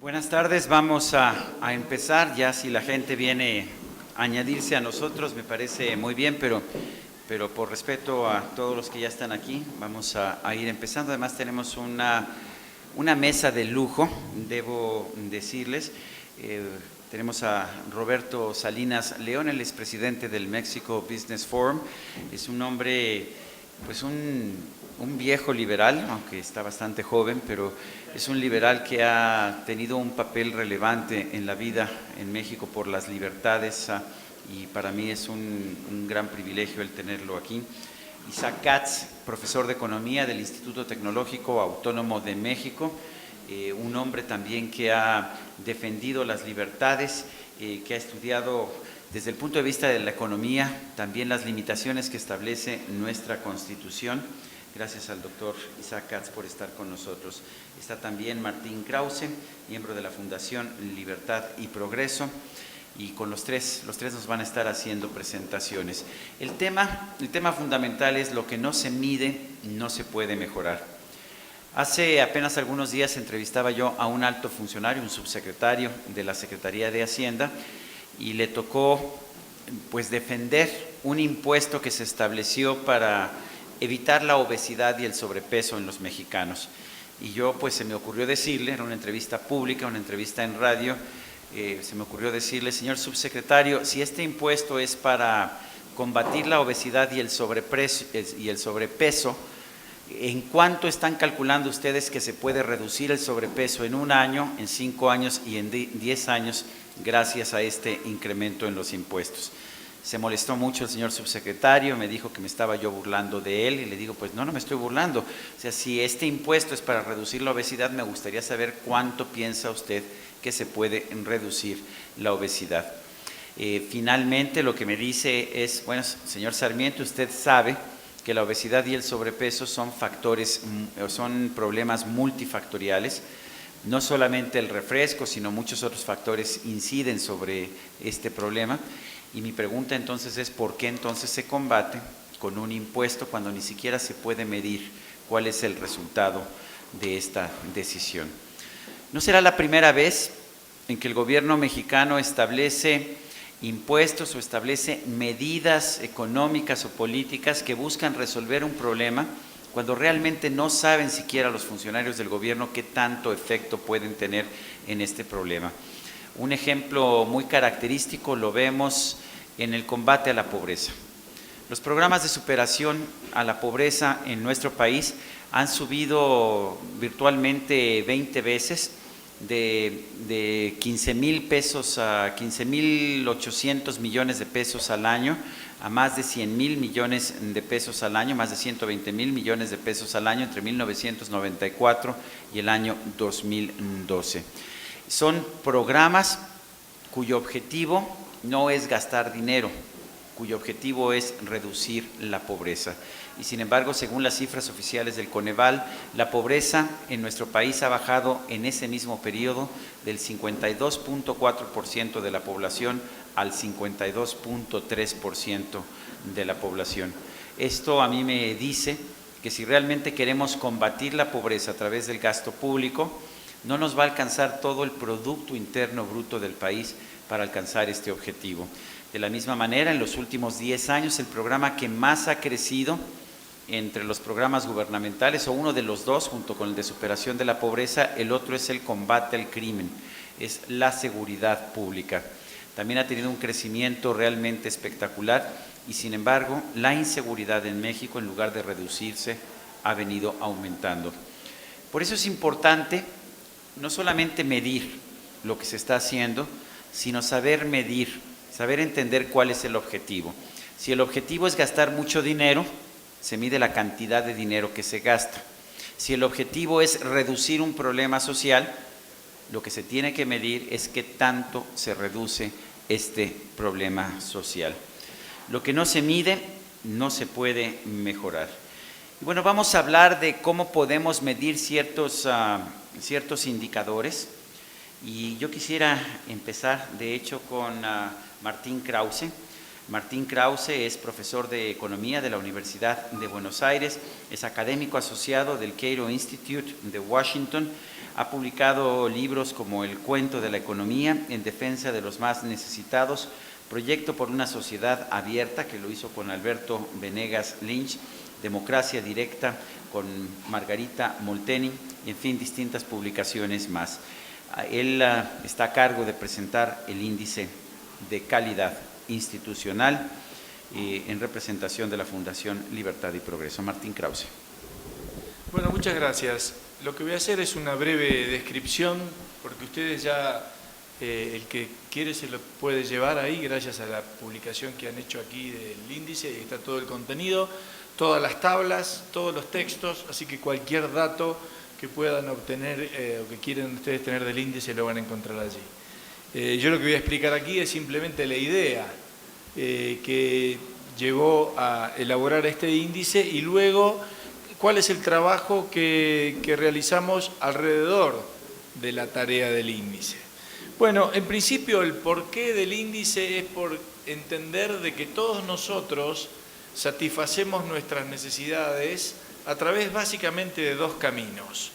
Buenas tardes, vamos a empezar. Ya si la gente viene a añadirse a nosotros, me parece muy bien, pero por respeto a todos los que ya están aquí, vamos a ir empezando. Además tenemos una mesa de lujo, debo decirles. Tenemos a Roberto Salinas León, el expresidente del Mexico Business Forum. Es un hombre, pues un viejo liberal, aunque está bastante joven, pero es un liberal que ha tenido un papel relevante en la vida en México por las libertades, y para mí es un gran privilegio el tenerlo aquí. Isaac Katz, profesor de Economía del Instituto Tecnológico Autónomo de México, un hombre también que ha defendido las libertades, que ha estudiado desde el punto de vista de la economía también las limitaciones que establece nuestra Constitución. Gracias al doctor Isaac Katz por estar con nosotros. Está también Martín Krause, miembro de la Fundación Libertad y Progreso, y con los tres nos van a estar haciendo presentaciones. El tema fundamental es: lo que no se mide no se puede mejorar. Hace apenas algunos días entrevistaba yo a un alto funcionario, un subsecretario de la Secretaría de Hacienda, y le tocó pues defender un impuesto que se estableció para evitar la obesidad y el sobrepeso en los mexicanos. Y yo pues se me ocurrió decirle, era una entrevista pública, una entrevista en radio, se me ocurrió decirle: señor subsecretario, si este impuesto es para combatir la obesidad y el sobrepeso, ¿en cuánto están calculando ustedes que se puede reducir el sobrepeso en un año, en 5 años y en 10 años gracias a este incremento en los impuestos? Se molestó mucho el señor subsecretario, me dijo que me estaba yo burlando de él, y le digo: pues no me estoy burlando. O sea, si este impuesto es para reducir la obesidad, me gustaría saber cuánto piensa usted que se puede reducir la obesidad. Finalmente lo que me dice es: bueno, señor Sarmiento, usted sabe que la obesidad y el sobrepeso son problemas multifactoriales. No solamente el refresco, sino muchos otros factores inciden sobre este problema. Y mi pregunta entonces es: ¿por qué entonces se combate con un impuesto cuando ni siquiera se puede medir cuál es el resultado de esta decisión? No será la primera vez en que el gobierno mexicano establece impuestos o establece medidas económicas o políticas que buscan resolver un problema cuando realmente no saben siquiera los funcionarios del gobierno qué tanto efecto pueden tener en este problema. Un ejemplo muy característico lo vemos en el combate a la pobreza. Los programas de superación a la pobreza en nuestro país han subido virtualmente 20 veces, de 15,000 pesos a 15,800 millones de pesos al año, a más de 100,000 millones de pesos al año, más de 120,000 millones de pesos al año entre 1994 y el año 2012. Son programas cuyo objetivo no es gastar dinero, cuyo objetivo es reducir la pobreza. Y sin embargo, según las cifras oficiales del Coneval, la pobreza en nuestro país ha bajado en ese mismo periodo del 52.4% de la población al 52.3% de la población. Esto a mí me dice que si realmente queremos combatir la pobreza a través del gasto público, no nos va a alcanzar todo el Producto Interno Bruto del país para alcanzar este objetivo. De la misma manera, en los últimos 10 años, el programa que más ha crecido entre los programas gubernamentales, o uno de los dos, junto con el de superación de la pobreza, el otro es el combate al crimen, es la seguridad pública. También ha tenido un crecimiento realmente espectacular y, sin embargo, la inseguridad en México, en lugar de reducirse, ha venido aumentando. Por eso es importante no solamente medir lo que se está haciendo, sino saber medir, saber entender cuál es el objetivo. Si el objetivo es gastar mucho dinero, se mide la cantidad de dinero que se gasta. Si el objetivo es reducir un problema social, lo que se tiene que medir es qué tanto se reduce este problema social. Lo que no se mide no se puede mejorar. Y bueno, vamos a hablar de cómo podemos medir ciertos indicadores, y yo quisiera empezar de hecho con Martín Krause. Martín Krause es profesor de Economía de la Universidad de Buenos Aires, es académico asociado del Cato Institute de Washington, Ha publicado libros como El cuento de la economía, En defensa de los más necesitados, Proyecto por una sociedad abierta, que lo hizo con Alberto Venegas Lynch, Democracia directa, con Margarita Molteni, y en fin, distintas publicaciones más. Él está a cargo de presentar el índice de calidad institucional en representación de la Fundación Libertad y Progreso. Martín Krause. Bueno, muchas gracias. Lo que voy a hacer es una breve descripción, porque ustedes ya, el que quiere se lo puede llevar ahí, gracias a la publicación que han hecho aquí del índice, ahí está todo el contenido, todas las tablas, todos los textos, así que cualquier dato que puedan obtener o que quieran ustedes tener del índice lo van a encontrar allí. Yo lo que voy a explicar aquí es simplemente la idea que llevó a elaborar este índice y luego cuál es el trabajo que realizamos alrededor de la tarea del índice. Bueno, en principio el porqué del índice es por entender de que todos nosotros satisfacemos nuestras necesidades a través básicamente de dos caminos.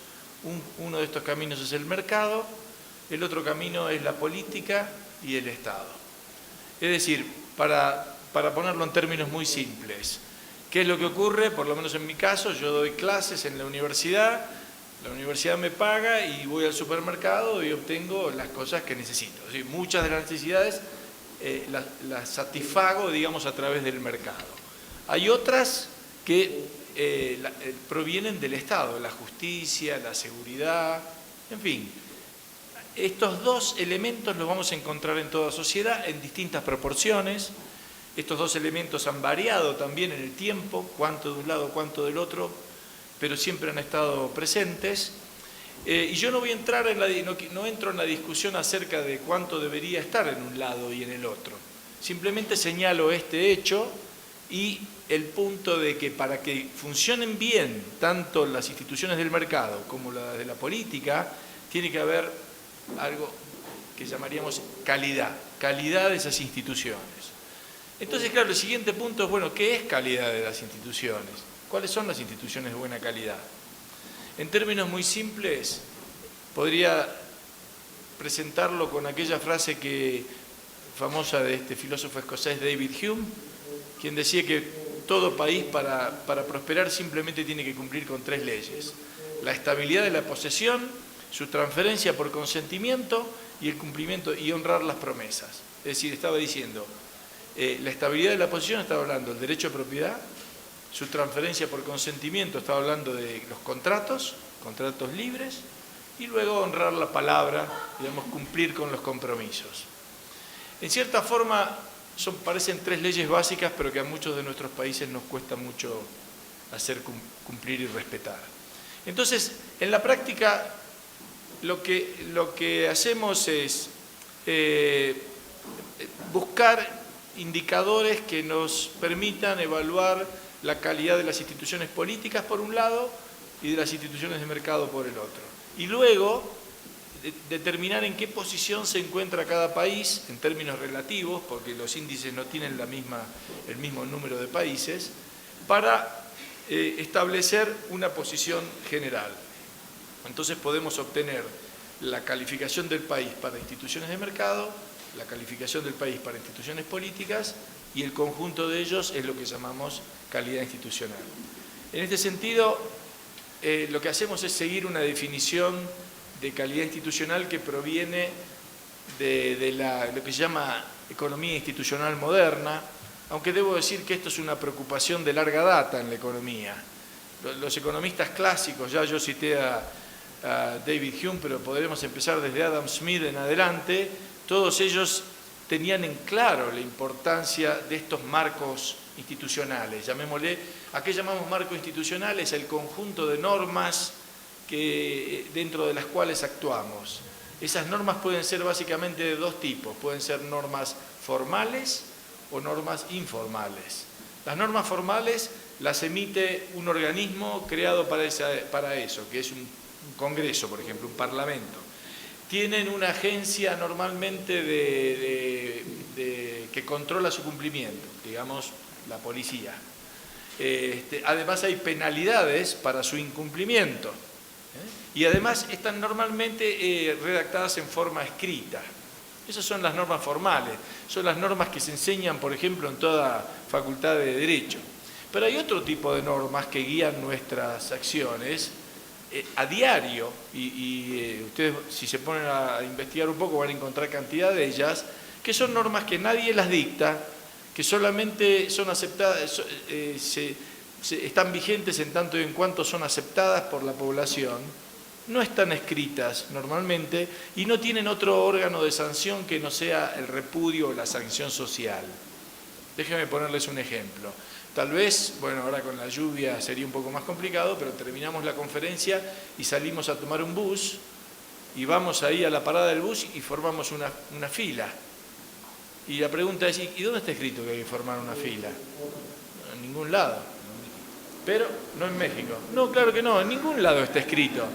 Uno de estos caminos es el mercado, el otro camino es la política y el Estado. Es decir, para ponerlo en términos muy simples, ¿qué es lo que ocurre? Por lo menos en mi caso, yo doy clases en la universidad me paga y voy al supermercado y obtengo las cosas que necesito. Es decir, muchas de las necesidades las satisfago, digamos, a través del mercado. Hay otras que provienen del Estado, la justicia, la seguridad, en fin. Estos dos elementos los vamos a encontrar en toda sociedad en distintas proporciones. Estos dos elementos han variado también en el tiempo, cuánto de un lado, cuánto del otro, pero siempre han estado presentes. Y yo no voy a entrar no entro en la discusión acerca de cuánto debería estar en un lado y en el otro. Simplemente señalo este hecho y el punto de que para que funcionen bien tanto las instituciones del mercado como las de la política, tiene que haber algo que llamaríamos calidad de esas instituciones. Entonces, claro, el siguiente punto es, bueno, ¿qué es calidad de las instituciones? ¿Cuáles son las instituciones de buena calidad? En términos muy simples, podría presentarlo con aquella frase famosa de este filósofo escocés David Hume, quien decía que todo país para prosperar simplemente tiene que cumplir con tres leyes: la estabilidad de la posesión, su transferencia por consentimiento y el cumplimiento y honrar las promesas. Es decir, estaba diciendo, la estabilidad de la posesión estaba hablando del derecho a propiedad, su transferencia por consentimiento estaba hablando de los contratos libres, y luego honrar la palabra, digamos, cumplir con los compromisos. En cierta forma parecen tres leyes básicas, pero que a muchos de nuestros países nos cuesta mucho hacer cumplir y respetar. Entonces, en la práctica, lo que hacemos es buscar indicadores que nos permitan evaluar la calidad de las instituciones políticas por un lado y de las instituciones de mercado por el otro. Y luego determinar en qué posición se encuentra cada país en términos relativos, porque los índices no tienen el mismo número de países, para establecer una posición general. Entonces podemos obtener la calificación del país para instituciones de mercado, la calificación del país para instituciones políticas, y el conjunto de ellos es lo que llamamos calidad institucional. En este sentido, lo que hacemos es seguir una definición de calidad institucional que proviene de lo que se llama economía institucional moderna, aunque debo decir que esto es una preocupación de larga data en la economía. Los economistas clásicos, ya yo cité a David Hume, pero podremos empezar desde Adam Smith en adelante, todos ellos tenían en claro la importancia de estos marcos institucionales. Llamémosle, ¿a qué llamamos marco institucional? Es el conjunto de normas dentro de las cuales actuamos. Esas normas pueden ser básicamente de dos tipos, pueden ser normas formales o normas informales. Las normas formales las emite un organismo creado para eso, que es un congreso, por ejemplo, un parlamento. Tienen una agencia normalmente que controla su cumplimiento, digamos la policía. Además hay penalidades para su incumplimiento. Y además están normalmente redactadas en forma escrita. Esas son las normas formales, son las normas que se enseñan, por ejemplo, en toda facultad de Derecho. Pero hay otro tipo de normas que guían nuestras acciones a diario, y ustedes, si se ponen a investigar un poco, van a encontrar cantidad de ellas, que son normas que nadie las dicta, que solamente son aceptadas, están vigentes en tanto y en cuanto son aceptadas por la población, no están escritas normalmente y no tienen otro órgano de sanción que no sea el repudio o la sanción social. Déjenme ponerles un ejemplo. Tal vez, bueno, ahora con la lluvia sería un poco más complicado, pero terminamos la conferencia y salimos a tomar un bus y vamos ahí a la parada del bus y formamos una fila. Y la pregunta es, ¿y dónde está escrito que hay que formar una fila? En ningún lado. Pero no en México. No, claro que no, en ningún lado está escrito.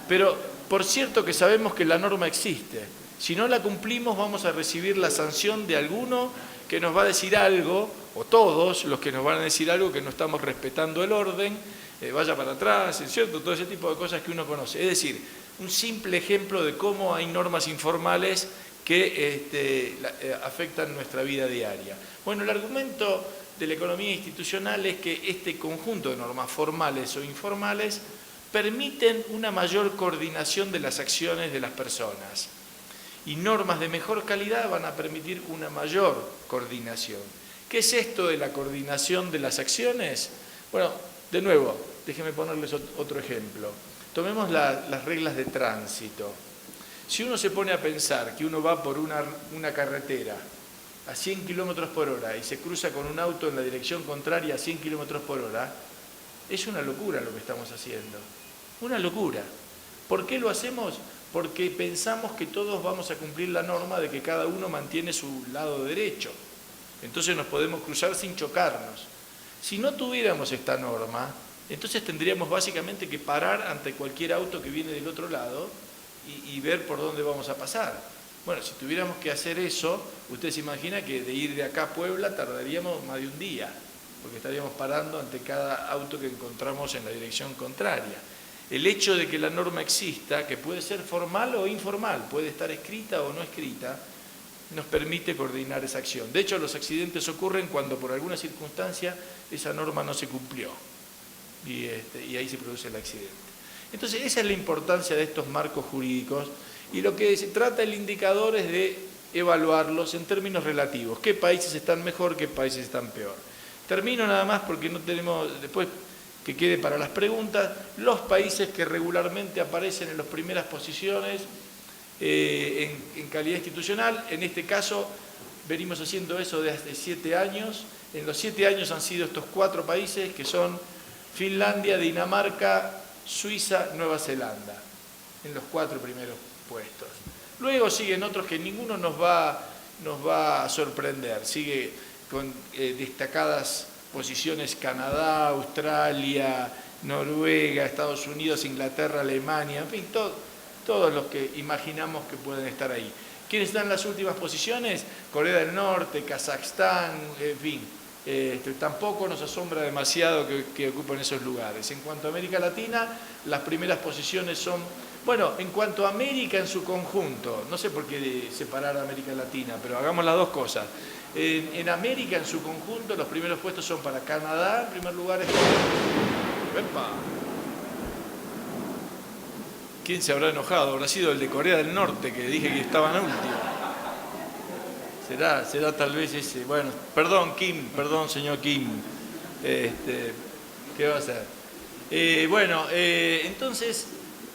Pero por cierto que sabemos que la norma existe. Si no la cumplimos vamos a recibir la sanción de alguno que nos va a decir algo, o todos los que nos van a decir algo que no estamos respetando el orden, vaya para atrás, ¿es cierto? Todo ese tipo de cosas que uno conoce. Es decir, un simple ejemplo de cómo hay normas informales que afectan nuestra vida diaria. Bueno, el argumento de la economía institucional es que este conjunto de normas formales o informales permiten una mayor coordinación de las acciones de las personas. Y normas de mejor calidad van a permitir una mayor coordinación. ¿Qué es esto de la coordinación de las acciones? Bueno, de nuevo, déjenme ponerles otro ejemplo. Tomemos las reglas de tránsito. Si uno se pone a pensar que uno va por una carretera a 100 km por hora y se cruza con un auto en la dirección contraria a 100 km por hora, es una locura lo que estamos haciendo. Una locura. ¿Por qué lo hacemos? Porque pensamos que todos vamos a cumplir la norma de que cada uno mantiene su lado derecho. Entonces nos podemos cruzar sin chocarnos. Si no tuviéramos esta norma, entonces tendríamos básicamente que parar ante cualquier auto que viene del otro lado y ver por dónde vamos a pasar. Bueno, si tuviéramos que hacer eso, usted se imagina que de ir de acá a Puebla tardaríamos más de un día, porque estaríamos parando ante cada auto que encontramos en la dirección contraria. El hecho de que la norma exista, que puede ser formal o informal, puede estar escrita o no escrita, nos permite coordinar esa acción. De hecho, los accidentes ocurren cuando por alguna circunstancia esa norma no se cumplió y ahí se produce el accidente. Entonces, esa es la importancia de estos marcos jurídicos y lo que se trata el indicador es de evaluarlos en términos relativos. ¿Qué países están mejor, qué países están peor? Termino nada más porque no tenemos, después que quede para las preguntas, los países que regularmente aparecen en las primeras posiciones en calidad institucional. En este caso venimos haciendo eso desde hace 7 años. En los 7 años han sido estos 4 países que son Finlandia, Dinamarca, Suiza, Nueva Zelanda, en los 4 primeros puestos. Luego siguen otros que ninguno nos va a sorprender. Sigue con destacadas posiciones Canadá, Australia, Noruega, Estados Unidos, Inglaterra, Alemania, en fin, todos los que imaginamos que pueden estar ahí. ¿Quiénes están en las últimas posiciones? Corea del Norte, Kazajstán, en fin. Tampoco nos asombra demasiado que ocupen esos lugares. En cuanto a América Latina, las primeras posiciones son, bueno, en cuanto a América en su conjunto, no sé por qué separar a América Latina, pero hagamos las dos cosas. En América en su conjunto, los primeros puestos son para Canadá, en primer lugar. ¡Epa! ¿Quién se habrá enojado? Habrá sido el de Corea del Norte, que dije que estaban últimos. Será tal vez ese. Bueno, perdón Kim, perdón señor Kim. ¿Qué va a hacer? Entonces,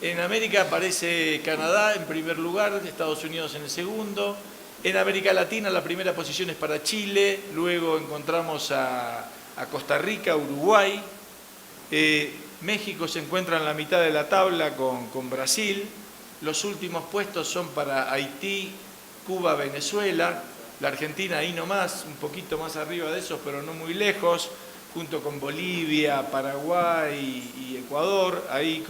en América aparece Canadá en primer lugar, Estados Unidos en el segundo. En América Latina la primera posición es para Chile, luego encontramos a Costa Rica, Uruguay. México se encuentra en la mitad de la tabla con Brasil. Los últimos puestos son para Haití, Cuba, Venezuela. La Argentina ahí nomás, un poquito más arriba de esos, pero no muy lejos, junto con Bolivia, Paraguay y Ecuador. Ahí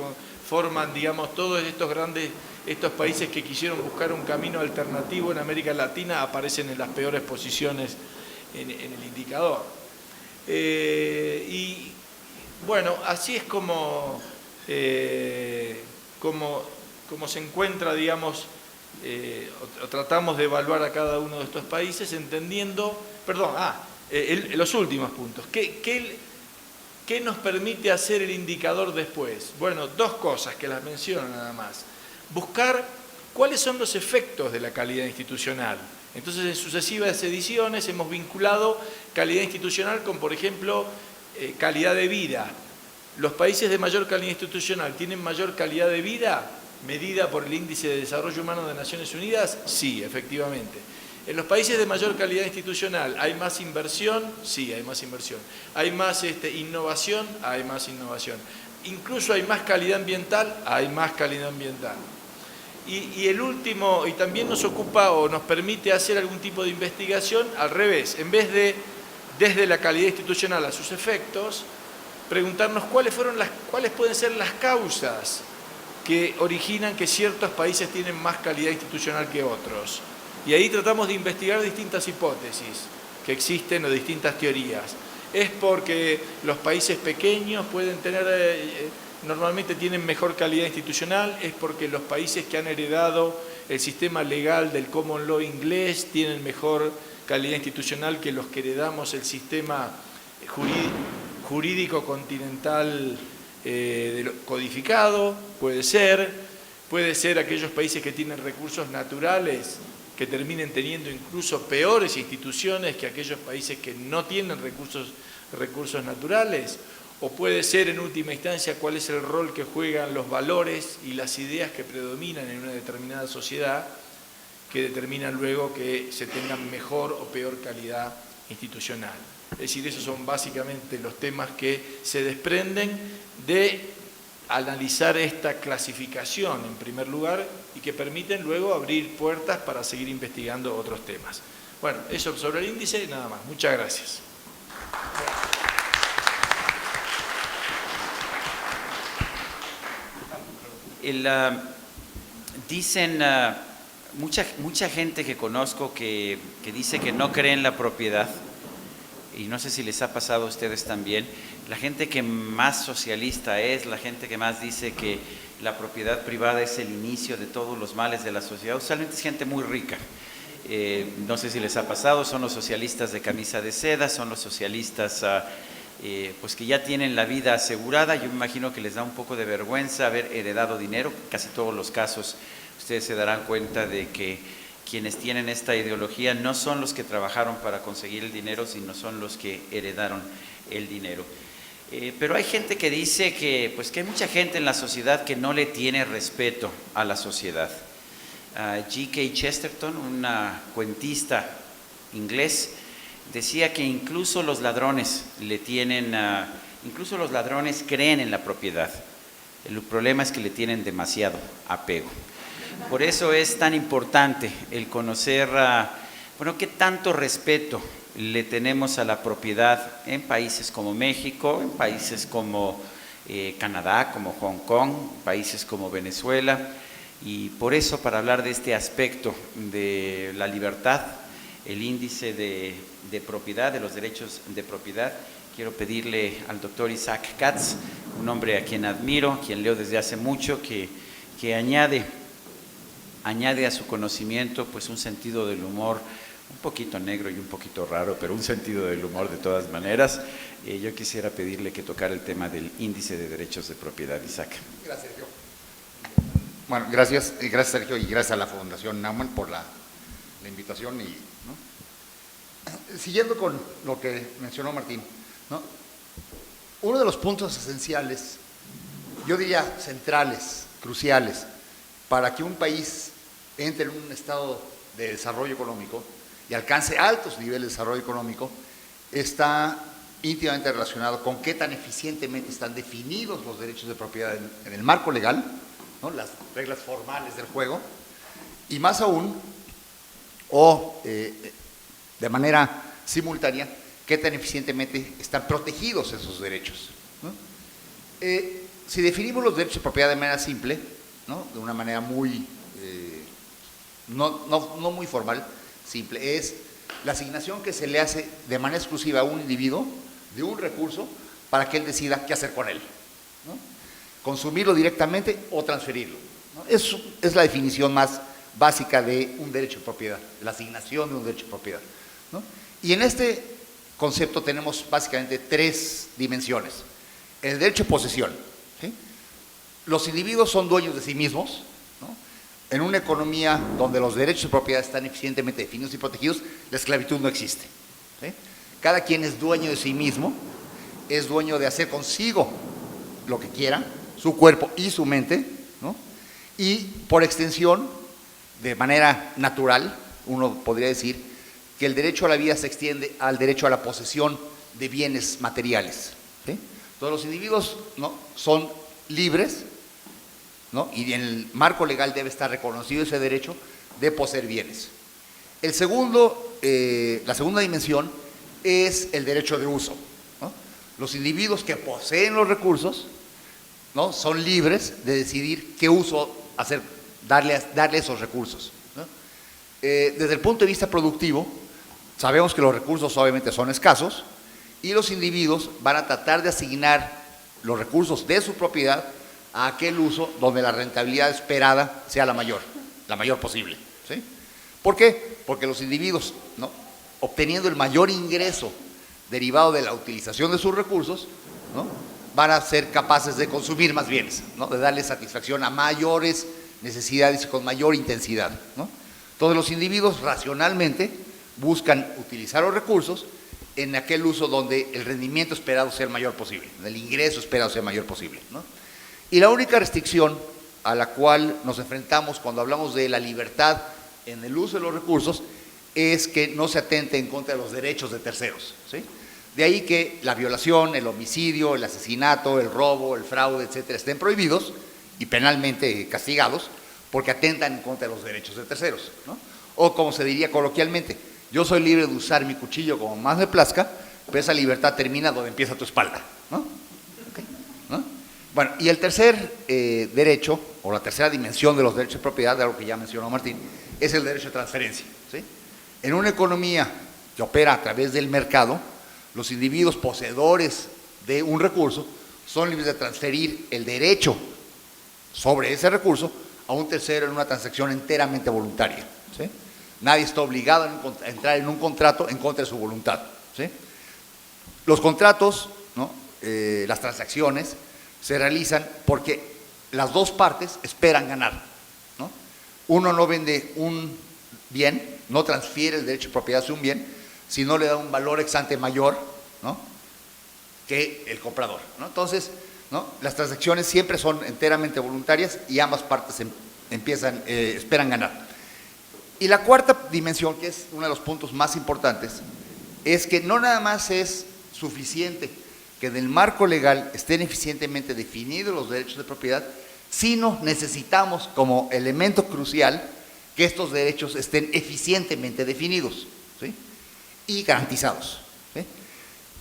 forman, digamos, todos estos países que quisieron buscar un camino alternativo en América Latina, aparecen en las peores posiciones en el indicador. Y bueno, así es como cómo se encuentra, digamos, o tratamos de evaluar a cada uno de estos países entendiendo, los últimos puntos. ¿Qué nos permite hacer el indicador después? Bueno, dos cosas que las menciono nada más. Buscar cuáles son los efectos de la calidad institucional. Entonces, en sucesivas ediciones hemos vinculado calidad institucional con, por ejemplo, calidad de vida. ¿Los países de mayor calidad institucional tienen mayor calidad de vida medida por el Índice de Desarrollo Humano de Naciones Unidas? Sí, efectivamente. ¿En los países de mayor calidad institucional hay más inversión? Sí, hay más inversión. ¿Hay más innovación? Hay más innovación. ¿Incluso hay más calidad ambiental? Hay más calidad ambiental. Y el último, y también nos ocupa o nos permite hacer algún tipo de investigación al revés. En vez de desde la calidad institucional a sus efectos, preguntarnos cuáles pueden ser las causas que originan que ciertos países tienen más calidad institucional que otros. Y ahí tratamos de investigar distintas hipótesis que existen o distintas teorías. Es porque los países pequeños pueden tener, normalmente tienen mejor calidad institucional, es porque los países que han heredado el sistema legal del common law inglés tienen mejor calidad institucional que los que heredamos el sistema jurídico continental codificado, puede ser aquellos países que tienen recursos naturales que terminen teniendo incluso peores instituciones que aquellos países que no tienen recursos naturales, o puede ser en última instancia cuál es el rol que juegan los valores y las ideas que predominan en una determinada sociedad que determinan luego que se tengan mejor o peor calidad institucional. Es decir, esos son básicamente los temas que se desprenden de analizar esta clasificación en primer lugar y que permiten luego abrir puertas para seguir investigando otros temas. Bueno, eso sobre el índice, nada más. Muchas gracias. Dicen mucha gente que conozco que dice que no cree en la propiedad, y no sé si les ha pasado a ustedes también. La gente que más socialista es, la gente que más dice que la propiedad privada es el inicio de todos los males de la sociedad, usualmente es gente muy rica. No sé si les ha pasado, son los socialistas de camisa de seda, son los socialistas pues que ya tienen la vida asegurada. Yo me imagino que les da un poco de vergüenza haber heredado dinero. Casi todos los casos ustedes se darán cuenta de que quienes tienen esta ideología no son los que trabajaron para conseguir el dinero, sino son los que heredaron el dinero. Pero hay gente que dice que hay mucha gente en la sociedad que no le tiene respeto a la sociedad. G.K. Chesterton, un cuentista inglés, decía que incluso los ladrones incluso los ladrones creen en la propiedad. El problema es que le tienen demasiado apego. Por eso es tan importante el conocer, qué tanto respeto le tenemos a la propiedad en países como México, en países como Canadá, como Hong Kong, países como Venezuela. Y por eso, para hablar de este aspecto de la libertad, el índice de propiedad, de los derechos de propiedad, quiero pedirle al doctor Isaac Katz, un hombre a quien admiro, quien leo desde hace mucho, que añade a su conocimiento un sentido del humor un poquito negro y un poquito raro, pero un sentido del humor de todas maneras. Yo quisiera pedirle que tocara el tema del índice de derechos de propiedad. Isaac. Gracias, Sergio. Bueno, gracias Sergio, y gracias a la Fundación Naumann por la invitación. Siguiendo con lo que mencionó Martín, ¿no? Uno de los puntos esenciales, yo diría centrales, cruciales, para que un país entre en un estado de desarrollo económico y alcance altos niveles de desarrollo económico, está íntimamente relacionado con qué tan eficientemente están definidos los derechos de propiedad en el marco legal, ¿no? Las reglas formales del juego, y más aún, de manera simultánea, qué tan eficientemente están protegidos esos derechos, ¿no? Si definimos los derechos de propiedad de manera simple, ¿no? De una manera muy, no muy formal, simple, es la asignación que se le hace de manera exclusiva a un individuo de un recurso para que él decida qué hacer con él, ¿no? consumirlo directamente o transferirlo, ¿no? Es la definición más básica de un derecho de propiedad, la asignación de un derecho de propiedad, ¿no? Y en este concepto tenemos básicamente tres dimensiones. El derecho de posesión, ¿sí? Los individuos son dueños de sí mismos, ¿no? En una economía donde los derechos de propiedad están eficientemente definidos y protegidos, la esclavitud no existe, ¿sí? Cada quien es dueño de sí mismo, es dueño de hacer consigo lo que quiera, su cuerpo y su mente, ¿no? Y por extensión, de manera natural, uno podría decir que el derecho a la vida se extiende al derecho a la posesión de bienes materiales, ¿sí? Todos los individuos, ¿no?, son libres, ¿no?, y en el marco legal debe estar reconocido ese derecho de poseer bienes. La segunda dimensión es el derecho de uso, ¿no? Los individuos que poseen los recursos, ¿no?, son libres de decidir qué uso hacer, darle esos recursos, ¿no? Desde el punto de vista productivo, sabemos que los recursos obviamente son escasos y los individuos van a tratar de asignar los recursos de su propiedad a aquel uso donde la rentabilidad esperada sea la mayor posible, ¿sí? ¿Por qué? Porque los individuos, ¿no?, obteniendo el mayor ingreso derivado de la utilización de sus recursos, ¿no?, van a ser capaces de consumir más bienes, ¿no?, de darle satisfacción a mayores necesidades y con mayor intensidad, ¿no? Todos los individuos racionalmente buscan utilizar los recursos en aquel uso donde el rendimiento esperado sea el mayor posible, el ingreso esperado sea el mayor posible, ¿no? Y la única restricción a la cual nos enfrentamos cuando hablamos de la libertad en el uso de los recursos es que no se atente en contra de los derechos de terceros, ¿sí? De ahí que la violación, el homicidio, el asesinato, el robo, el fraude, etcétera, estén prohibidos y penalmente castigados porque atentan en contra de los derechos de terceros, ¿no? O como se diría coloquialmente, yo soy libre de usar mi cuchillo como más me plazca, pero esa libertad termina donde empieza tu espalda, ¿no? ¿Okay? ¿No? Bueno, y el tercer derecho, o la tercera dimensión de los derechos de propiedad, de algo que ya mencionó Martín, es el derecho de transferencia, ¿sí? En una economía que opera a través del mercado, los individuos poseedores de un recurso son libres de transferir el derecho sobre ese recurso a un tercero en una transacción enteramente voluntaria, ¿sí? Nadie está obligado a entrar en un contrato en contra de su voluntad, ¿sí? Los contratos, ¿no?, las transacciones se realizan porque las dos partes esperan ganar, ¿no? Uno no vende un bien, no transfiere el derecho de propiedad sobre un bien, si no le da un valor ex ante mayor, ¿no?, que el comprador, ¿no? Entonces, ¿no?, las transacciones siempre son enteramente voluntarias y ambas partes esperan ganar. Y la cuarta dimensión, que es uno de los puntos más importantes, es que no nada más es suficiente que en el marco legal estén eficientemente definidos los derechos de propiedad, sino necesitamos como elemento crucial que estos derechos estén eficientemente definidos, ¿sí?, y garantizados, ¿sí?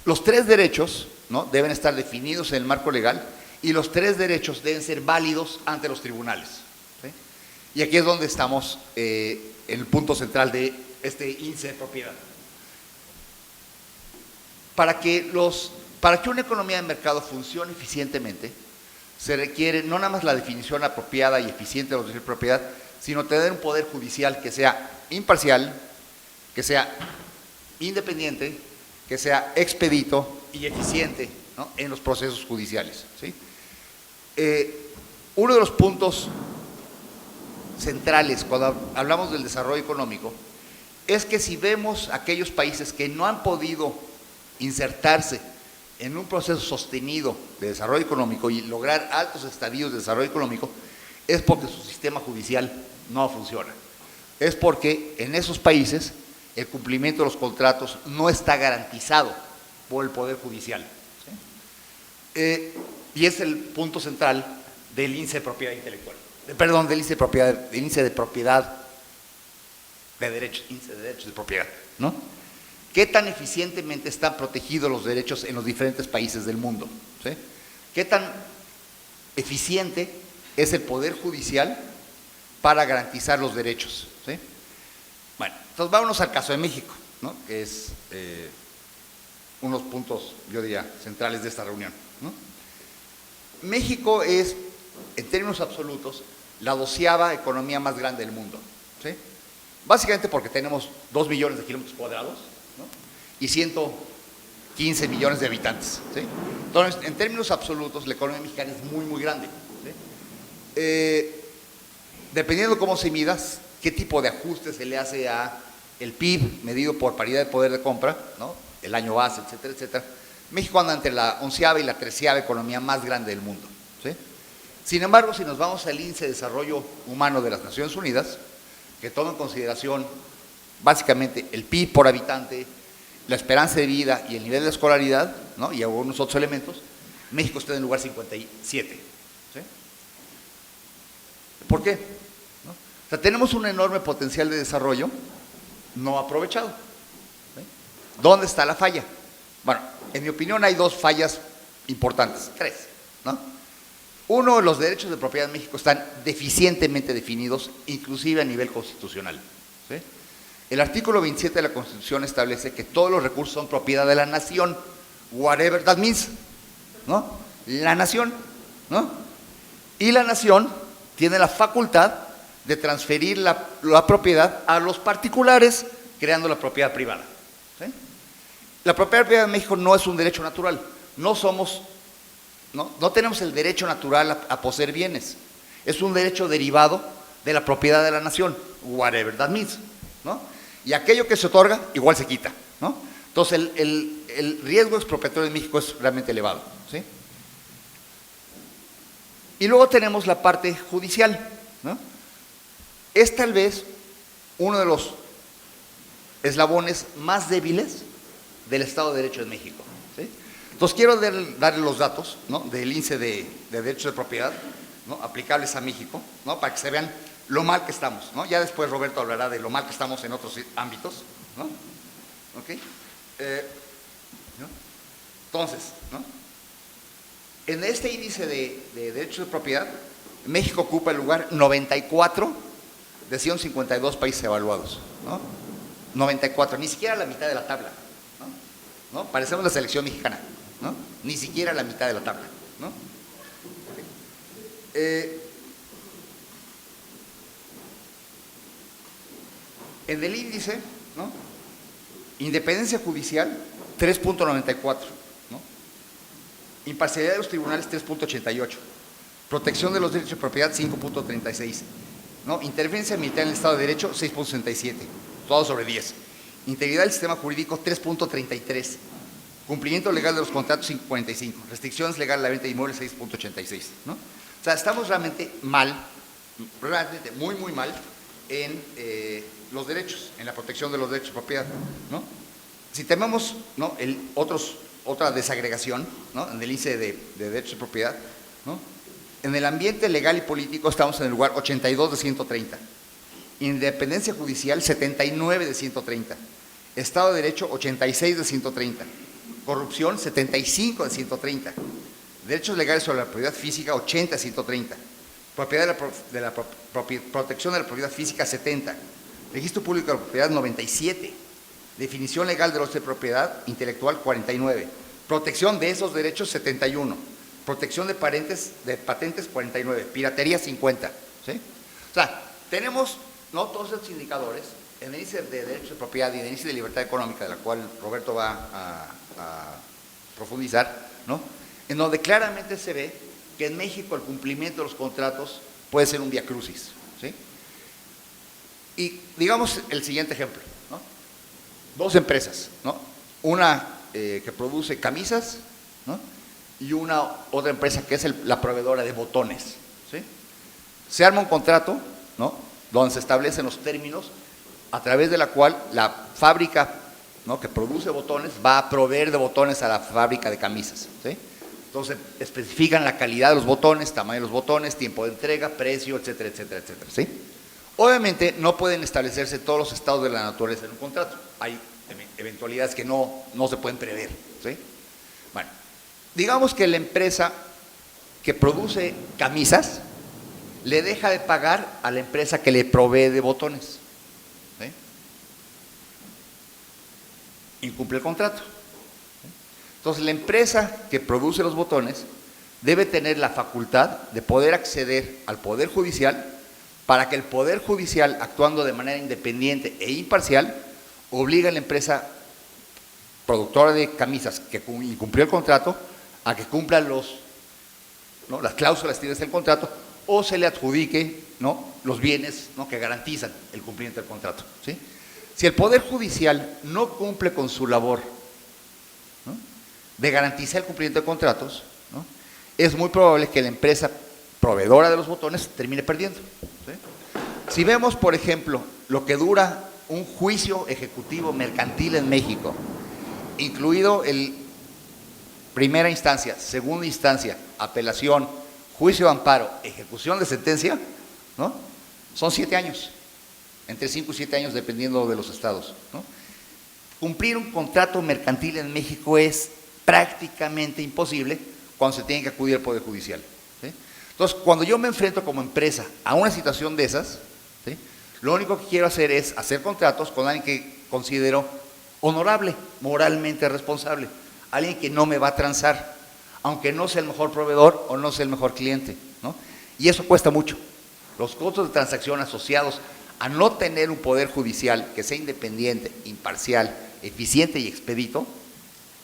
Los tres derechos, ¿no?, deben estar definidos en el marco legal y los tres derechos deben ser válidos ante los tribunales, ¿sí? Y aquí es donde estamos en el punto central de este índice de propiedad. Para que una economía de mercado funcione eficientemente, se requiere no nada más la definición apropiada y eficiente de los derechos de propiedad, sino tener un poder judicial que sea imparcial, que sea independiente, que sea expedito y eficiente, ¿no?, en los procesos judiciales, ¿sí? Uno de los puntos centrales cuando hablamos del desarrollo económico es que si vemos aquellos países que no han podido insertarse en un proceso sostenido de desarrollo económico y lograr altos estadios de desarrollo económico, es porque su sistema judicial no funciona. Es porque en esos países el cumplimiento de los contratos no está garantizado por el Poder Judicial, ¿sí? Y es el punto central del índice de propiedad intelectual. Perdón, del índice de propiedad de derechos, índice de derechos de propiedad, ¿no? ¿Qué tan eficientemente están protegidos los derechos en los diferentes países del mundo? ¿Sí? ¿Qué tan eficiente es el Poder Judicial para garantizar los derechos? ¿Sí? Bueno, entonces vámonos al caso de México, ¿no?, que es unos puntos, yo diría, centrales de esta reunión, ¿no? México es, en términos absolutos, la 12ª economía más grande del mundo, ¿sí? Básicamente porque tenemos 2 millones de kilómetros cuadrados, ¿no? Y 115 millones de habitantes, ¿sí? Entonces, en términos absolutos, la economía mexicana es muy, muy grande, ¿sí? Dependiendo cómo se mida, qué tipo de ajuste se le hace a el PIB medido por paridad de poder de compra, ¿no? El año base, etcétera, etcétera. México anda entre la 11ª y la 13ª economía más grande del mundo, ¿sí? Sin embargo, si nos vamos al índice de desarrollo humano de las Naciones Unidas, que toma en consideración básicamente el PIB por habitante, la esperanza de vida y el nivel de escolaridad, ¿no? Y algunos otros elementos, México está en el lugar 57, ¿sí? ¿Por qué? ¿No? O sea, tenemos un enorme potencial de desarrollo no aprovechado, ¿sí? ¿Dónde está la falla? Bueno, en mi opinión hay 2 fallas importantes, 3, ¿no? Uno, los derechos de propiedad en México están deficientemente definidos, inclusive a nivel constitucional, ¿sí? El artículo 27 de la Constitución establece que todos los recursos son propiedad de la nación, whatever that means, ¿no? La nación, ¿no? Y la nación tiene la facultad de transferir la propiedad a los particulares, creando la propiedad privada, ¿sí? La propiedad privada en México no es un derecho natural, no tenemos el derecho natural a poseer bienes, es un derecho derivado de la propiedad de la nación, whatever that means, ¿no? Y aquello que se otorga, igual se quita, ¿no? Entonces, el riesgo expropiatorio en México es realmente elevado, ¿sí? Y luego tenemos la parte judicial, ¿no? Es tal vez uno de los eslabones más débiles del Estado de Derecho en México, ¿sí? Entonces, quiero darle los datos, ¿no? Del índice de derechos de propiedad, ¿no? Aplicables a México, ¿no? Para que se vean lo mal que estamos, ¿no? Ya después Roberto hablará de lo mal que estamos en otros ámbitos, ¿no? ¿Ok? ¿No? Entonces, ¿no? En este índice de derechos de propiedad, México ocupa el lugar 94 de 152 países evaluados, ¿no? 94, ni siquiera la mitad de la tabla, ¿no? Parecemos la selección mexicana, ¿no? Ni siquiera la mitad de la tabla, ¿no? Okay. En el índice, ¿no? Independencia judicial, 3.94, ¿no? Imparcialidad de los tribunales, 3.88. Protección de los derechos de propiedad, 5.36. ¿No? Interferencia militar en el Estado de Derecho, 6.67. Todo sobre 10. Integridad del sistema jurídico, 3.33. Cumplimiento legal de los contratos, 5.45. Restricciones legales a la venta de inmuebles, 6.86. ¿No? O sea, estamos realmente mal, realmente muy, muy mal en los derechos, en la protección de los derechos de propiedad, ¿no? Si tenemos, ¿no? Otra desagregación, ¿no? En el índice de derechos de propiedad, ¿no? En el ambiente legal y político estamos en el lugar 82 de 130. Independencia judicial, 79 de 130. Estado de Derecho, 86 de 130. Corrupción, 75 de 130. Derechos legales sobre la propiedad física, 80 de 130. Propiedad protección de la propiedad física, 70. Registro público de la propiedad, 97. Definición legal de los de propiedad intelectual, 49. Protección de esos derechos, 71. Protección de patentes, 49. Piratería, 50. ¿Sí? O sea, tenemos, ¿no? Todos estos indicadores en el índice de derechos de propiedad y en el índice de libertad económica, de la cual Roberto va a profundizar, ¿no? En donde claramente se ve que en México el cumplimiento de los contratos puede ser un viacrucis, ¿sí? Y digamos el siguiente ejemplo, ¿no? 2 empresas, ¿no? Una que produce camisas, ¿no? Y otra empresa que es la proveedora de botones, ¿sí? Se arma un contrato, ¿no? Donde se establecen los términos a través de la cual la fábrica, ¿no? Que produce botones va a proveer de botones a la fábrica de camisas, ¿sí? Entonces especifican la calidad de los botones, tamaño de los botones, tiempo de entrega, precio, etcétera, etcétera, etcétera, ¿sí? Obviamente no pueden establecerse todos los estados de la naturaleza en un contrato. Hay eventualidades que no se pueden prever, ¿sí? Bueno, digamos que la empresa que produce camisas le deja de pagar a la empresa que le provee de botones, ¿sí? Incumple el contrato, ¿sí? Entonces la empresa que produce los botones debe tener la facultad de poder acceder al Poder Judicial para que el Poder Judicial, actuando de manera independiente e imparcial, obligue a la empresa productora de camisas que incumplió el contrato a que cumpla las cláusulas que tiene el contrato o se le adjudique, ¿no?, los bienes, ¿no?, que garantizan el cumplimiento del contrato, ¿sí? Si el Poder Judicial no cumple con su labor, ¿no?, de garantizar el cumplimiento de contratos, ¿no?, es muy probable que la empresa proveedora de los botones termine perdiendo, ¿sí? Si vemos, por ejemplo, lo que dura un juicio ejecutivo mercantil en México, incluido el primera instancia, segunda instancia, apelación, juicio de amparo, ejecución de sentencia, ¿no?, son 7 años, entre 5 y 7 años dependiendo de los estados, ¿no? Cumplir un contrato mercantil en México es prácticamente imposible cuando se tiene que acudir al Poder Judicial, ¿sí? Entonces, cuando yo me enfrento como empresa a una situación de esas, ¿sí?, lo único que quiero hacer es hacer contratos con alguien que considero honorable, moralmente responsable, alguien que no me va a transar, aunque no sea el mejor proveedor o no sea el mejor cliente, ¿no? Y eso cuesta mucho. Los costos de transacción asociados a no tener un Poder Judicial que sea independiente, imparcial, eficiente y expedito,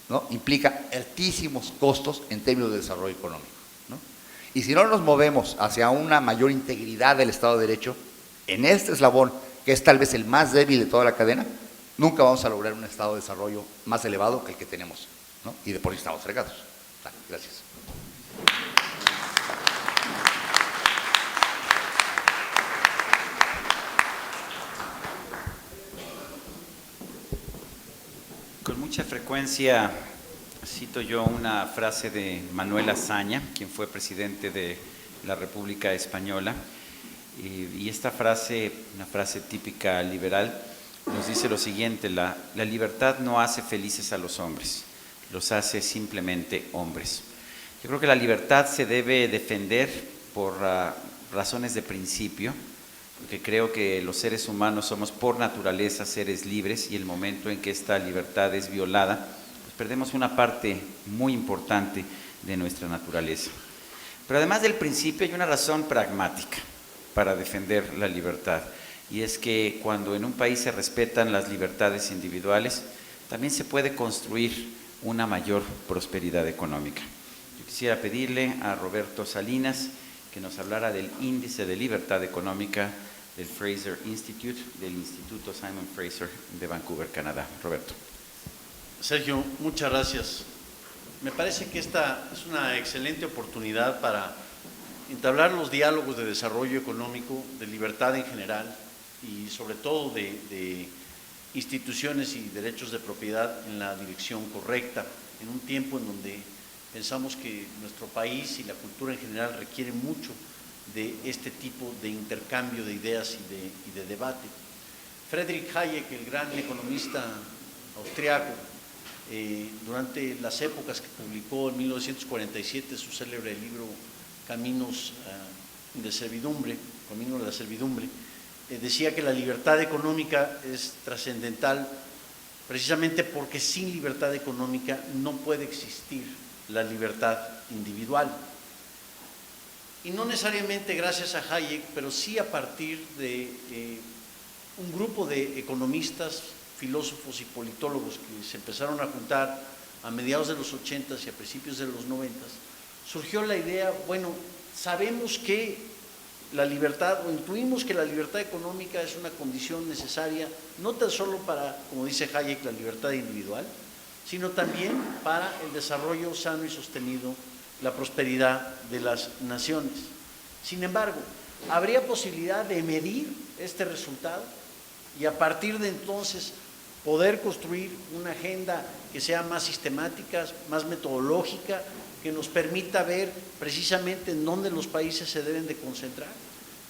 ¿no?, implica altísimos costos en términos de desarrollo económico, ¿no? Y si no nos movemos hacia una mayor integridad del Estado de Derecho, en este eslabón, que es tal vez el más débil de toda la cadena, nunca vamos a lograr un estado de desarrollo más elevado que el que tenemos, ¿no? Y de por sí estamos fregados. Gracias. Con mucha frecuencia cito yo una frase de Manuel Azaña, quien fue presidente de la República Española, y esta frase, una frase típica liberal, nos dice lo siguiente: la libertad no hace felices a los hombres, los hace simplemente hombres. Yo creo que la libertad se debe defender por razones de principio, porque creo que los seres humanos somos por naturaleza seres libres, y el momento en que esta libertad es violada, pues perdemos una parte muy importante de nuestra naturaleza. Pero además del principio hay una razón pragmática para defender la libertad, y es que cuando en un país se respetan las libertades individuales, también se puede construir una mayor prosperidad económica. Yo quisiera pedirle a Roberto Salinas que nos hablara del índice de libertad económica del Fraser Institute, del Instituto Simon Fraser de Vancouver, Canadá. Roberto. Sergio, muchas gracias. Me parece que esta es una excelente oportunidad para entablar los diálogos de desarrollo económico, de libertad en general y sobre todo de instituciones y derechos de propiedad en la dirección correcta, en un tiempo en donde pensamos que nuestro país y la cultura en general requieren mucho de este tipo de intercambio de ideas y de debate. Friedrich Hayek, el gran economista austriaco, durante las épocas que publicó en 1947 su célebre libro Caminos de Servidumbre, Camino de la Servidumbre, decía que la libertad económica es trascendental precisamente porque sin libertad económica no puede existir la libertad individual. Y no necesariamente gracias a Hayek, pero sí a partir de un grupo de economistas, filósofos y politólogos que se empezaron a juntar a mediados de los 80s y a principios de los 90s, surgió la idea, bueno, sabemos que la libertad, o intuimos que la libertad económica es una condición necesaria, no tan solo para, como dice Hayek, la libertad individual, sino también para el desarrollo sano y sostenido, la prosperidad de las naciones. Sin embargo, ¿habría posibilidad de medir este resultado y a partir de entonces poder construir una agenda que sea más sistemática, más metodológica, que nos permita ver precisamente en dónde los países se deben de concentrar?